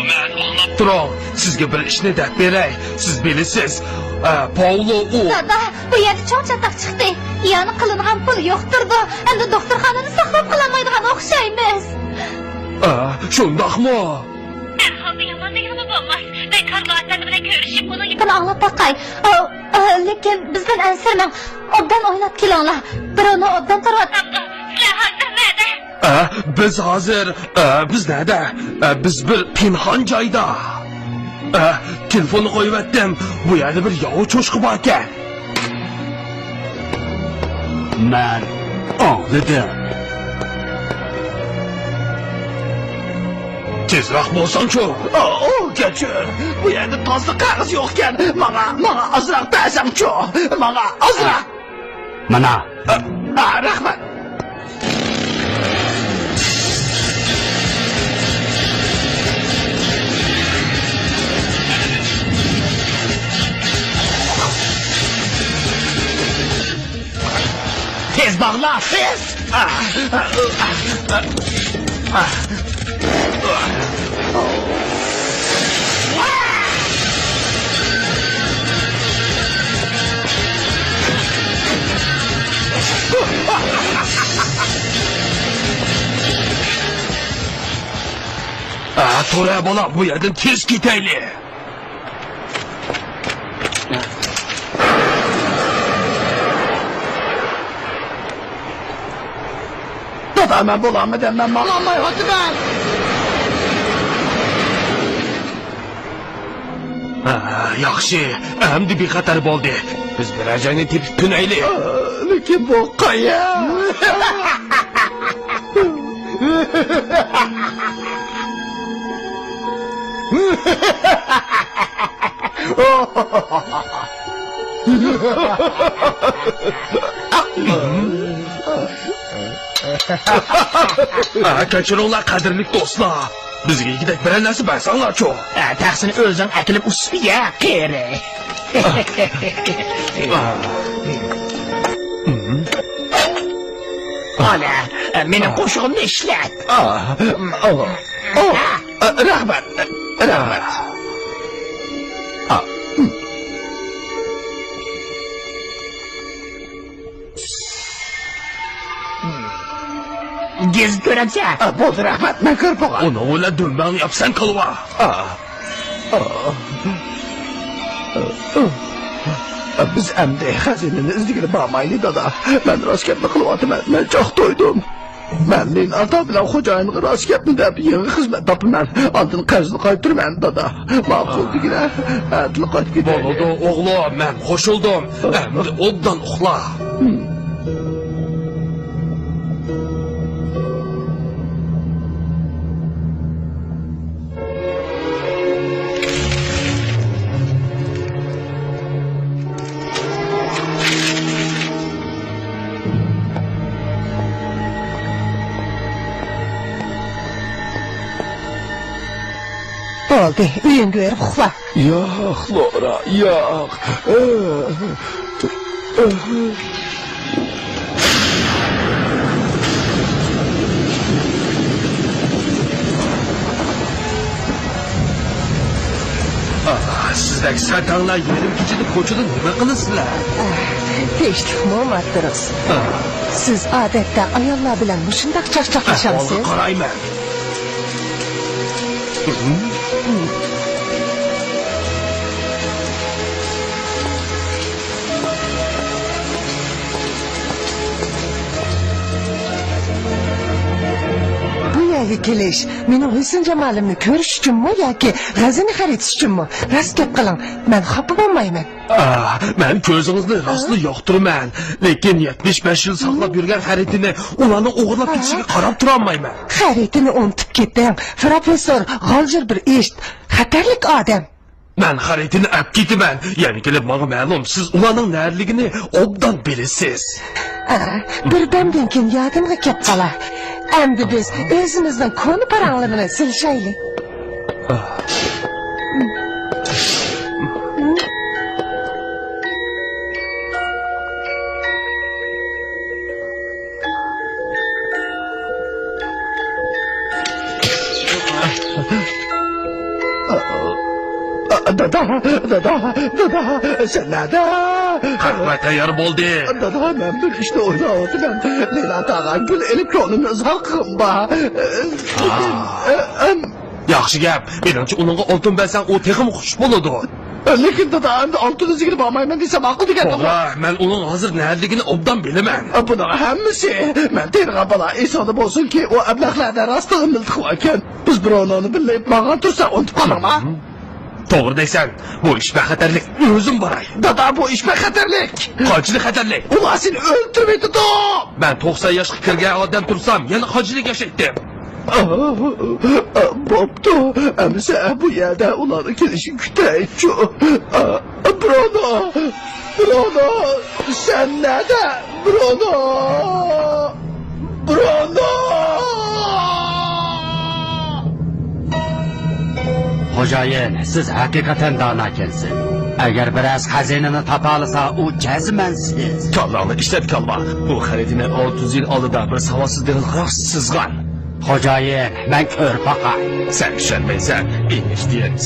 Men anlab turing. Sizga bir ishni deb beray. Siz bilasiz. Paulo u. Dada, bu yerda cho'q-chatoq chiqdi. Yani qilingan pul yo'qdirdi. Endi doktorxonani saqlab qolamaydigan o'xshaymiz. Shundaqmi? Endi yomon deganimi bo'lmas. Ben Karlo Atani bilan ko'rishib, uning gapini anglab taqay. Lekin bizdan ansirmang. Obdan o'ynab kelinglar. Birovni obdan tarvatdi. Sizlar hozir nada? Biz hozir biz nada? Biz bir pinhon joyda. Telefonni qo'yib etdim. Bu yerda bir yovuz cho'shqi bor ekan. Men anladim. Tezroq bo'lsang-ku. Kechir. Bu yerda toza qog'oz yo'q ekan. Menga ozroq bersang-ku. Menga ozroq. Mana. Rahmat. Tez bağla, tez! Tura bola bu yerden tez giteyli. Dada ben bulamadım ben malamay hadi ben. Yaxshi, endi bexatar bo'ldi. Biz birajani tepib tunayli. Lekin bu qaya. Kechiringlar qadrli do'stlar. Bizga ikkidek bir narsa barsanglar-chu. Taqsini o'zing akilib usbiga qeri. Ana, mening qo'shig'imni ishlat. Rahmat. Rahmat. Gezib ko'ramsan. Bo'ldi rahmat. Men ko'rib qo'ygan. Uni o'la dumbang yapsan qilva. Biz endi xazinani izdiga bormaylik dada. Men rost gapni qilyapman. Men choq to'ydim. Men ata bilan xo'jayinga rost gapni deb yangi xizmat topaman. Oldin qarzni qaytiraman dada. Ma'qul degina. Adil qaytib ketadi. Bo'ldi o'g'lim, men qo'shildim. Endi obdan uxla. Oldu, uyun görüp uxla. Yo'q, Lora, yo'q. Sizdek satanglar yerim kechida ko'chada nima qilasizlar? Teştik muammattırız. Siz adette ayollar bilen mushundaq chaqchaqlashamsiz. Olga qarayman. Bu yerga kelish mening husn jamalimni ko'rish uchunmi yoki g'azini xaritish uchunmi? Rost gap qiling, men xafa bo'lmayman. Men ko'zingizni rostli yoqtiraman, lekin 75 yil saqlab yurgan xaritini ularni o'g'irlab ketishiga qarab tura olmayman. Xaritini unutib ketding. Professor G'oljir bir eshit, xatarlik odam. Men xaritini olib ketaman. Ya'ni kelib menga ma'lum, siz ularning narligini obdan bilasiz. Birdamdan keyin yodimga kelib qolar. Endi biz o'zimizning koni paranglarini silishaylik. Dada, sen nerede? Qahva tayyor bo'ldi. Dada, men bir ishni o'ylayapman. Leyla tag'a gul elektronini zalqim bor. Yaxshi gap. Menimcha uningga oltin bersang, u texim xush bo'ladi. Lekin dada, endi oltin iziga bormayman desam ma'qul degan. To'g'ri, men uning hozir narligini obdan bilaman. Buning hammasi men terg'a bola esoda bo'lsinki, u ablahlardan rostlig'i miltiq ekan. Biz birovni bilib ma'qul tursa unutib qolarman. To'g'ri deysan. Bu ish bexatarlik. O'zim boray. Dada, bu ish bexatarlik. Qanchalik xatarlik? Ular seni o'ldirmaydi da. Ben 90 yoshga kirgan odam tursam, yana qochilik yashaydim. Bo'pti. Amsa bu yerda ularni kelishini kutaychi. Bruno, sen nerede? Bruno. Xo'jayin, siz haqiqatan dono kelsin. Agar biroz xazinani topa olsa, u jazman siz. Kallani ishlat kalla. Bu xaritini 600 yil oldida bir savodsiz dehqon sizgan. Xo'jayin, men ko'rib boqay. Sen ishonmaysan,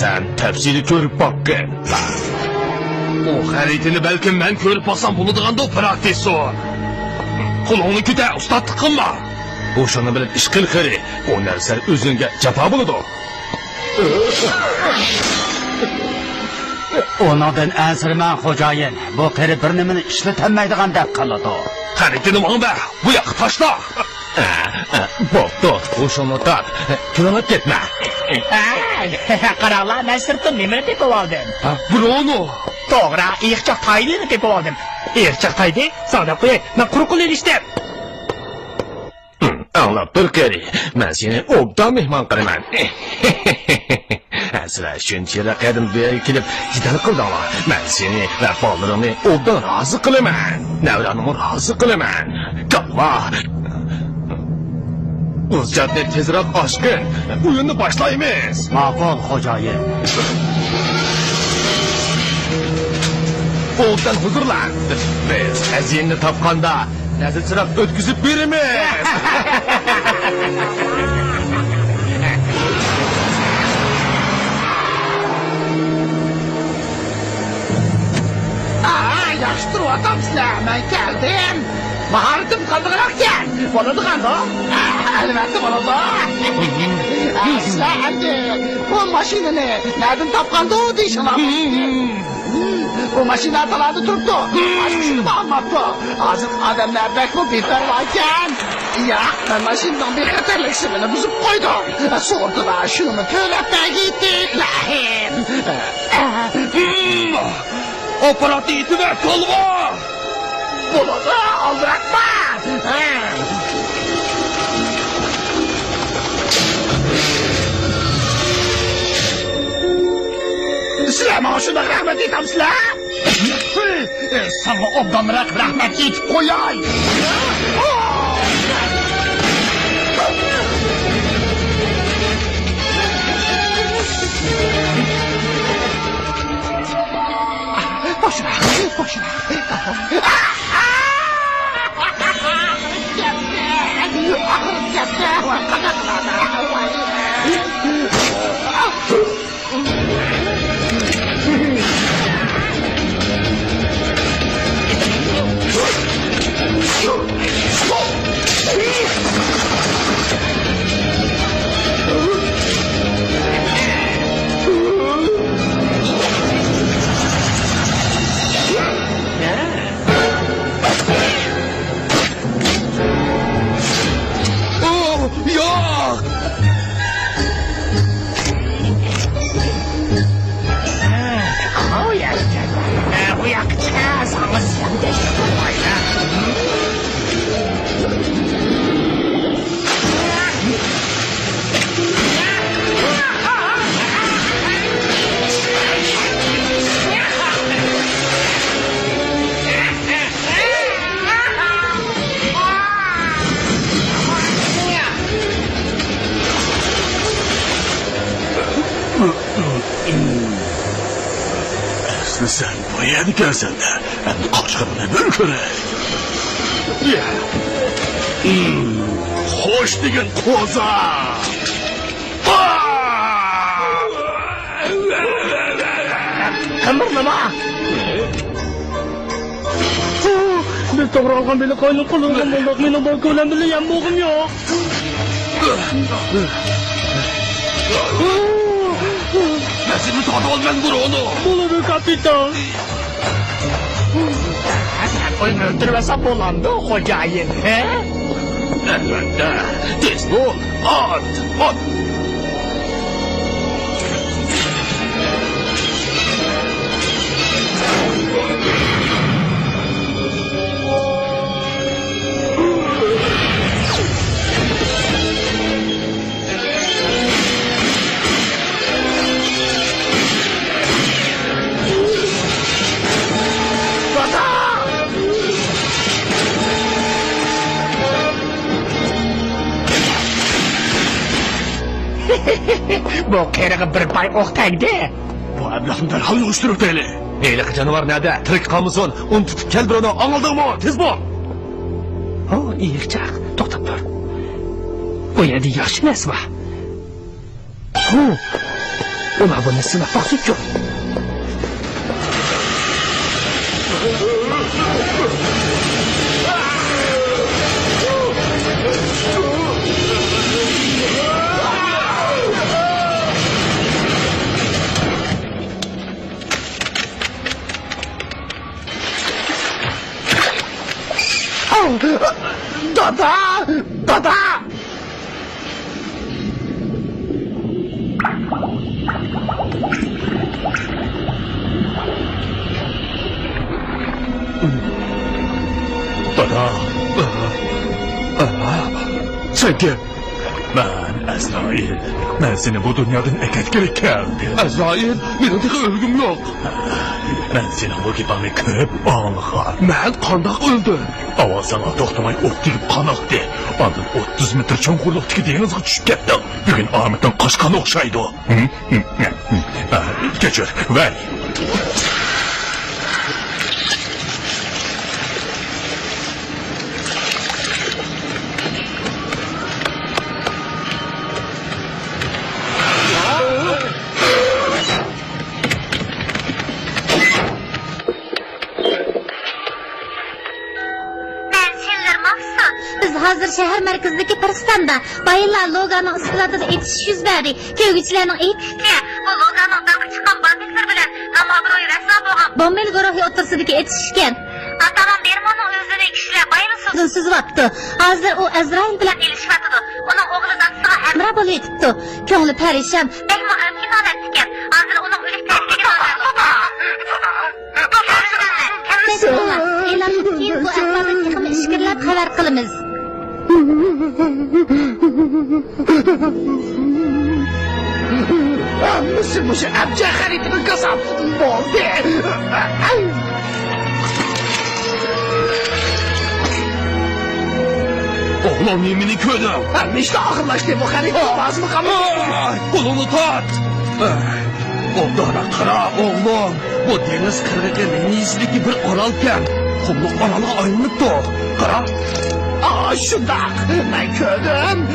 sen tafsili ko'rib boqqin. O xaritini balkim men ko'rib boqsam bo'ladigan-da, professor. Qo'lingni ko'ta, ustatlik qilma. O'shani bilib ish qil xari. O narsa o'zingga jafo bo'ladi. Ondan ensirmen xo'jayin. Bu qeri bir nimani ishlatanmaydigandek qiladi. Hareketini manda, bu yoqqa tashla. Bo'pti, o'shani tat. Kirinib ketma. Qaranglar, men sirtdan nimani tepib oldim? Bruno. To'g'ri, iyiqchaq taydini tepib oldim. Iyiqchaq taydi, sadaq qo'y, men quruq qilishdim. Anlab tur qari. Men seni obdan mehmon qilaman. Asla shunchalik qadim bu yerga kelib jidal qildinglar. Men seni va bolalarni obdan rozi qilaman. Navranimni rozi qilaman. Qilma. O'zjatni tezroq ochgin. O'yinni boshlaymiz. Ma'qul xo'jayin. Obdan huzurlan. Biz xazinni topganda nazarchiroq o'tkazib beramiz. Yaxshi turyapsizlar, men keldim. Mahoratim qandoqroqkan? Bo'ladigan-da? Albatta bo'ladi. Sizlar endi bu mashinani nereden topganda deyishinglar. Bu mashina talada turibdi. Shuni ma'lumotda. Hozir odamlar bakmo beparvo ekan. Yo'q, men mashinadan bexatarlikni buzib qo'ydim. So'rdilar, shuni to'lab tagitdik. Operativ ve kolva! Bo'ladi, aldirakma. Sizlar mana shunday rahmat aytamsizlar? Sana obdanroq rahmat aytib qo'yay. Boşuna. Sen bu yerni kelsen de endi qochqinni bir ko'ray. Xo'sh degan qo'za. Qimirlama. Biz to'g'ri olgan beli qo'yni qulungan bo'ldik. Meni bu ko'lam bilan ham bo'g'im yo'q. Ben seni tadı olman Bruno. Bo'ladi, kapitan. Sen oyunu öldürmesen bo'lamdi, xo'jayin, he? Albatta. Tez bo'l. Ot. Bu qeriga bir pay o'q tagdi. Bu ablahni darhol o'stirib o'tayli. Eylik canavar nerede? Tirik kalmışsın. Onu tutup gel Bruno. Anladın mı? Tez bo'l. Ha, iyiqchaq. To'xtab tur. Bu yerda yaxshi narsa bor. Ular buni sinab boqdik yo'q. Dada! Dada! Dada. Sen kim? Ben Azrail. Ben seni bu dünyadan eketkilik geldim. Azrail, benim tek ölgüm yok. Ben senin bu gibini köp anlığa. Ben kandak öldü. Avazana toxtamay ot digib qanaqdi. Ondan 30 metr cho'nqurliqdagi dengizga tushib ketdim. Bugun Ahmetdan qochqan o'xshaydi. Kechir, ver. Hazır şehir merkezindeki Pırstan'da bayılar Logan'ın ıskılatında yetişiş yüz verdi. Köygüçülerinin eğitikli bu Logan'ın dağı çıkan banditler bilen Namadro'yu resmen boğan bombeli guruhi otursidiki yetişişken. Atamın Dermon'un özünü kişiler bayılı sözün sözü baktı. Hazır o Azrail bilen ilişmatıdı. Onun oğlu zatsıga emra bolu etipti. Köngülü perişan, bekma ömkin alettiken. Hazır onun ölük tehdidi vardı. Kendisinden eğlenmek keyin bu ahbarın yıkımı işkirlep haber kılımız. Mısırmış amca haritini kasap oldu. Oğlum yemini köydüm. İşte akıllaştı bu harita vaz mı kalır? Kolunu tut. Ondan kara oğlum. Bu deniz kırıkı denizliki bir oralken. Kumluk oralı ayrılıktı. Kara. Şunda ben köydüm.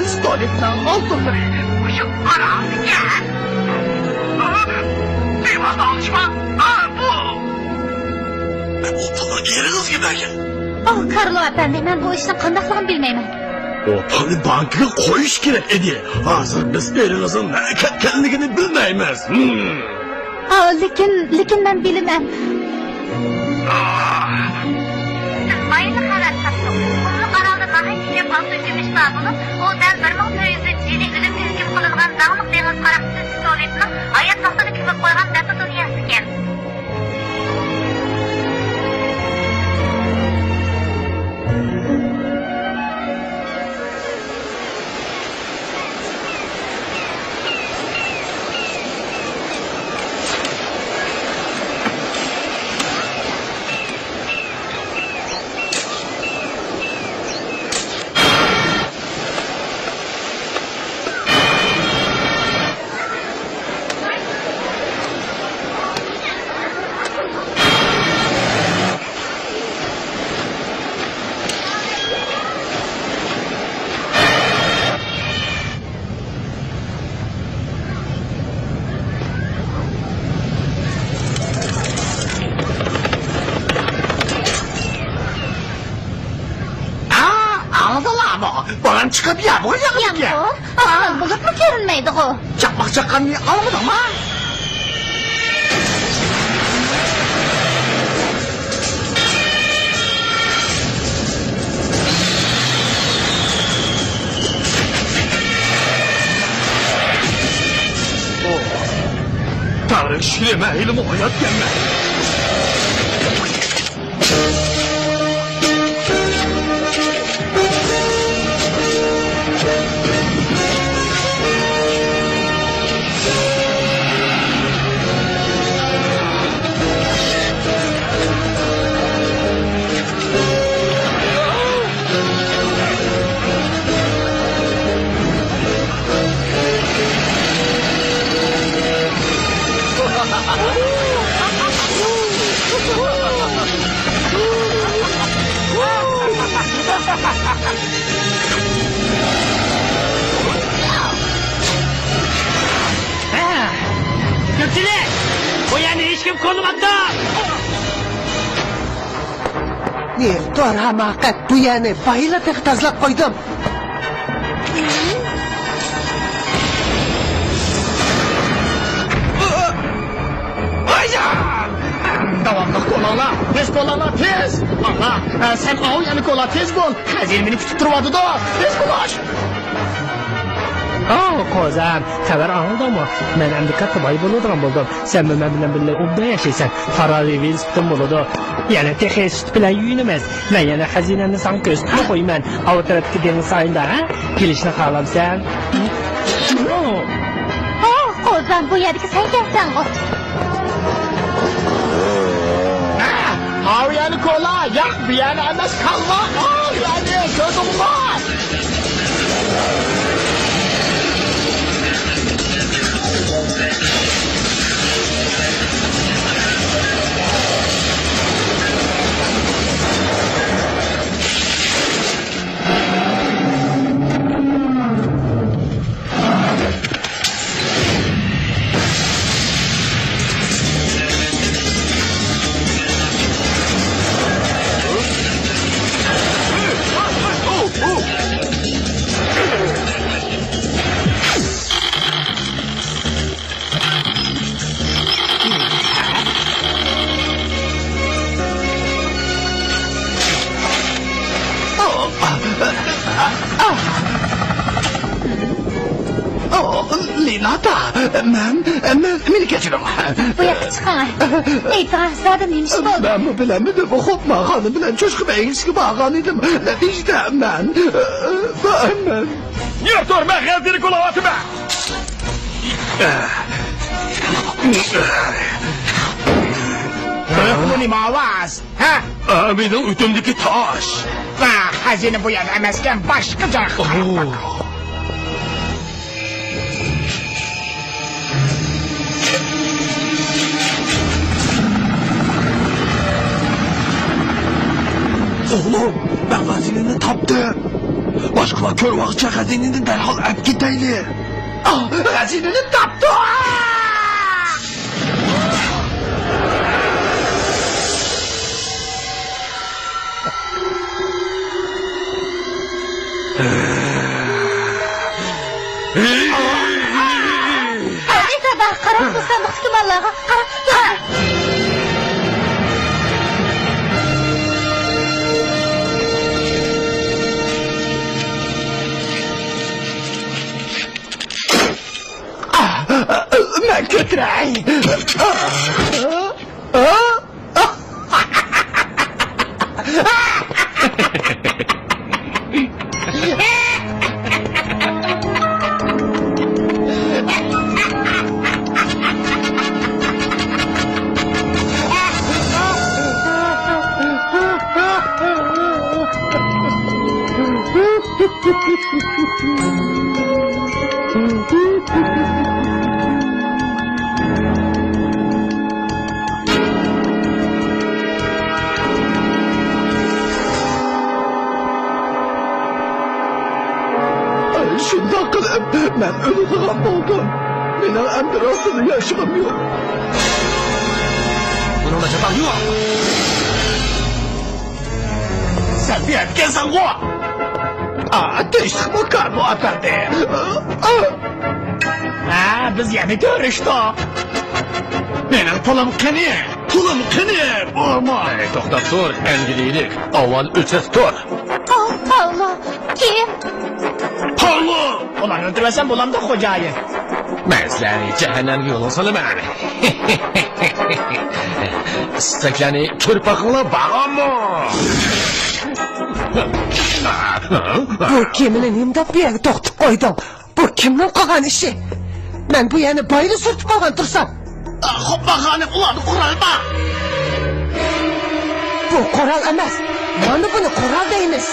Stolik'ten altınları. Şu arazı gel. Bir bana alışma. Bu. Ortada geri kız giderken. Oh Karlo efendi, ben bu işten kandaklığını bilmeyim. Ortalığı bankaya koyuş gerek edi. Hazır biz elinizin ne ketkenliğini bilmeyimiz. Lekin ben bilemem. Siz bayılı karar kaptım. Kumlu karalda nahayetiyle fazla gümüş var bunu. O den 1400 ölüm hüküm kılınған dağlık deniz karakterisi stoletini ayet noktada küpüp koygan data dünyası ken. Bana çıkıp ya bu yakın ya. Aa, bulut mu görünmeydi o? Çakmak çakan niye almadı ama? Tanrı şireme elime hayat gelme. Gökçeler! Bu yani hiç kim konmadı! Bir doğru hamakat bu yani bayıla tek tazlak koydum. Devamlı kola Allah, tez bolala, tez! Allah, sen o yanık ola, tez bol! Hazin beni kütüp durmadı da, tez bulaş! Kozam, xabar aldingmi? Men endi katta boy bo'ladigan bo'ldim. Sen men bilan birga obda yashaysan. Ferrari velosipedim bo'ladi. Yana texnik sut bilan yuyinamiz. Men yana xazinani san ko'rsatib qo'yman. Avtotratga dengiz sayinda, ha? Kelishni xohlamsan? Kozan bu yerdeki sen gelsen o. O yanık ola, yak bir yana emes kalma! O yani, gözüm var! Linata, meni kechiring. Bu yoqqa chiqing. E'tirozlardan nemish bo'ldi? Men bu bilamidim, Xopma xonim bilan cho'chqa bayingizga borgan edim. Natijada men Yurtur, men g'azini qo'layapman. Bu nima ovoz? Ha? Mening utimdagi tosh. Va, xazina bu yerda emaskan, boshqa joyga. Oğlum, ben hazineni taptım. Başkalar kör vakça hazineni derhal öp gideyli. Hazineni taptım. Hadi sabah qarab tursan hukmlarga qarab tur. Ben kötürey. Şundan kılıp ben ölüdüğüm oldum. Benim emdir altında yaşamam yok. Bununla çatan yok. Sen bir erkensen o. Değiştik mi karbu efendi? Ha, biz yeni görüştük. Benim pulam kani. Pulam kani. Olma. To'xtab tur, angiliylik. Avval o'chas tur. Paulo, kim? Paulo. Ulan öldürmesen bulam da kocayı. Men sizlarni jahannamga yo'l olaman. Istaklarni ko'rpa qilib bag'ammi? Bu gemini nimdab bir yerga to'xtatib qo'ydim. Bu kimning qilgan ishi? Men bu yerni boyli surtib qolgan tursam. Xopma xonim ularni qurolma. Bu qoral emas. Mana buni qoral deymiz.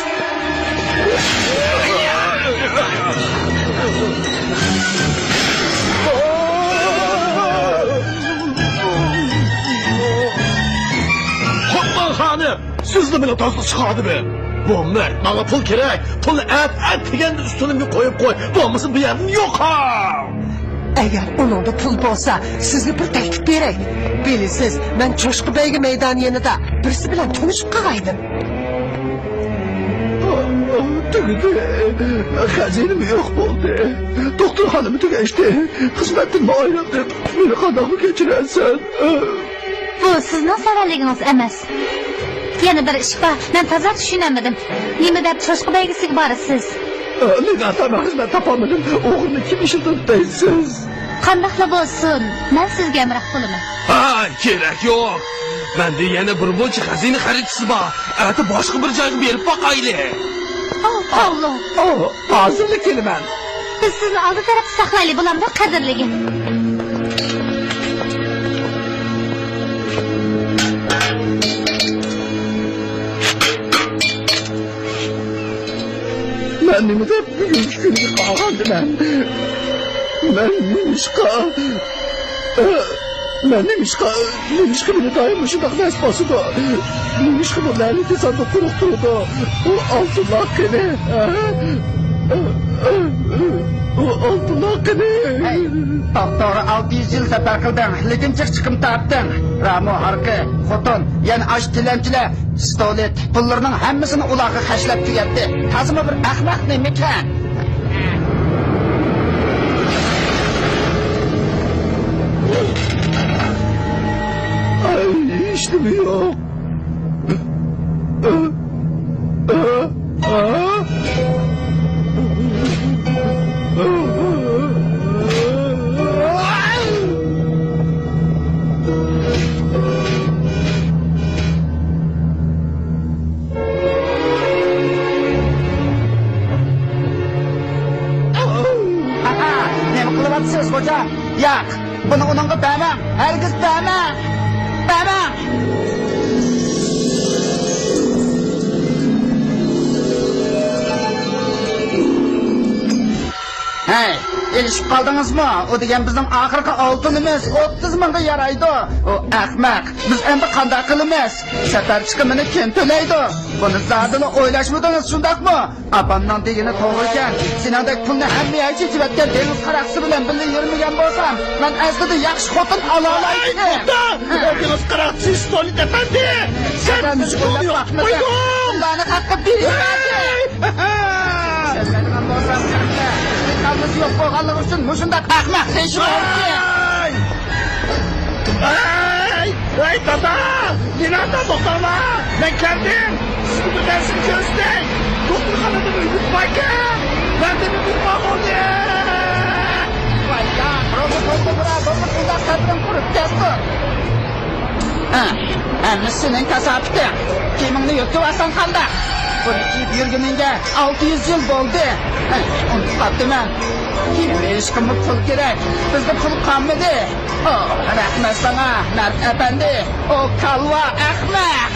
Xopman xonim, sizni bilan to'g'ri chiqadi be. Bo'lmay, menga pul kerak. Pulni at deganda ustunimga qo'yib qo'y. Bo'lmasa bu yerni yo'qol. Agar uningda pul bo'lsa, sizga bir taklif beray. Bilasiz, men Cho'shqi Bayga maydoni yanida birisi bilan tanishib qolgandim. Tugudi. Hazinim yo'q bo'ldi. Doktor xonimi tugashdi. Xizmatimni aylandim. Meni qandoq kechirasiz? Bu sizning savalligingiz emas. Yana bir ish bor. Men toza tushunamadim. Nima deb cho'chqa baygisiga borasiz? Men atama xizmat topolmadim. O'g'limni kim ishildi deysiz? Qandaqla bo'lsin, men sizga amroq bo'laman. Ha, kerak yo'q. Menda yana bir buncha xazina xaridchisi bor. Ati boshqa bir joyga berib boqayli. Allah. Hozirli kelaman. Biz sizni oldi tarafda saqlaylik bo'lamdi, qadrligi. Men nima deb bugungi kunga qolgandim? Men nimishqa meni doim shundoq nas bosidi. Nimishqa bularni tesadüf quruq turdi. U oltinloqini. Doktori 600 yil safar qilding, lekin chiqim topding. Ramo harqi, xotin, yana ash tilanchilar, stolet, pullarning hammasini ularga xashlab tugatdi. Tazimi bir ahmoq nemikan? Ay, iştimi yok. Nima qilyapsiz, xo'jam? Yo'q, buni uningga bermang. Hargiz bermang. Bermang. Hey, ilişib qaldingizmi? O degan bizning oxirgi oltinimiz 30 mingga yaraydi. O ahmoq. Biz endi qanday qilamiz? Safar chiqimini kim to'laydi? Buni zadini o'ylashmadingiz, shundaqmi? Apamning degani to'g'ri ekan. Senadek pulni hammaga chechibotgan dengiz qaraqsi bilan birga yurmagan bo'lsam, men aslida yaxshi xotin ola olaydim. Dengiz qaraqsi stolit efendi. Sen o'ylab yo'qmi? Ularni haqqi berishmaydi. Sen bo'lsam kalması yok bo'lganligi uchun mushundaq ahmoq deyishim mumkin. Ay dada! Nerede doktorla? Ben kendim. Siz bu dersin çözdük. Doktorxonada uyuduk bakın. Ben de bir bulmak oldu. Vay ya, robot oldu bura. Doktor bundan sabırım kurup kesdi. Emmi senin kasabitin. Kimingni yutib olsan qanday? Buni kiyib yurguningga 600 yil bo'ldi. Unutib qolibman. Kiyib berishga pul kerak. Bizda pul qolmadi. Rahmat sana, Mert efendi. O kalva ahmoq.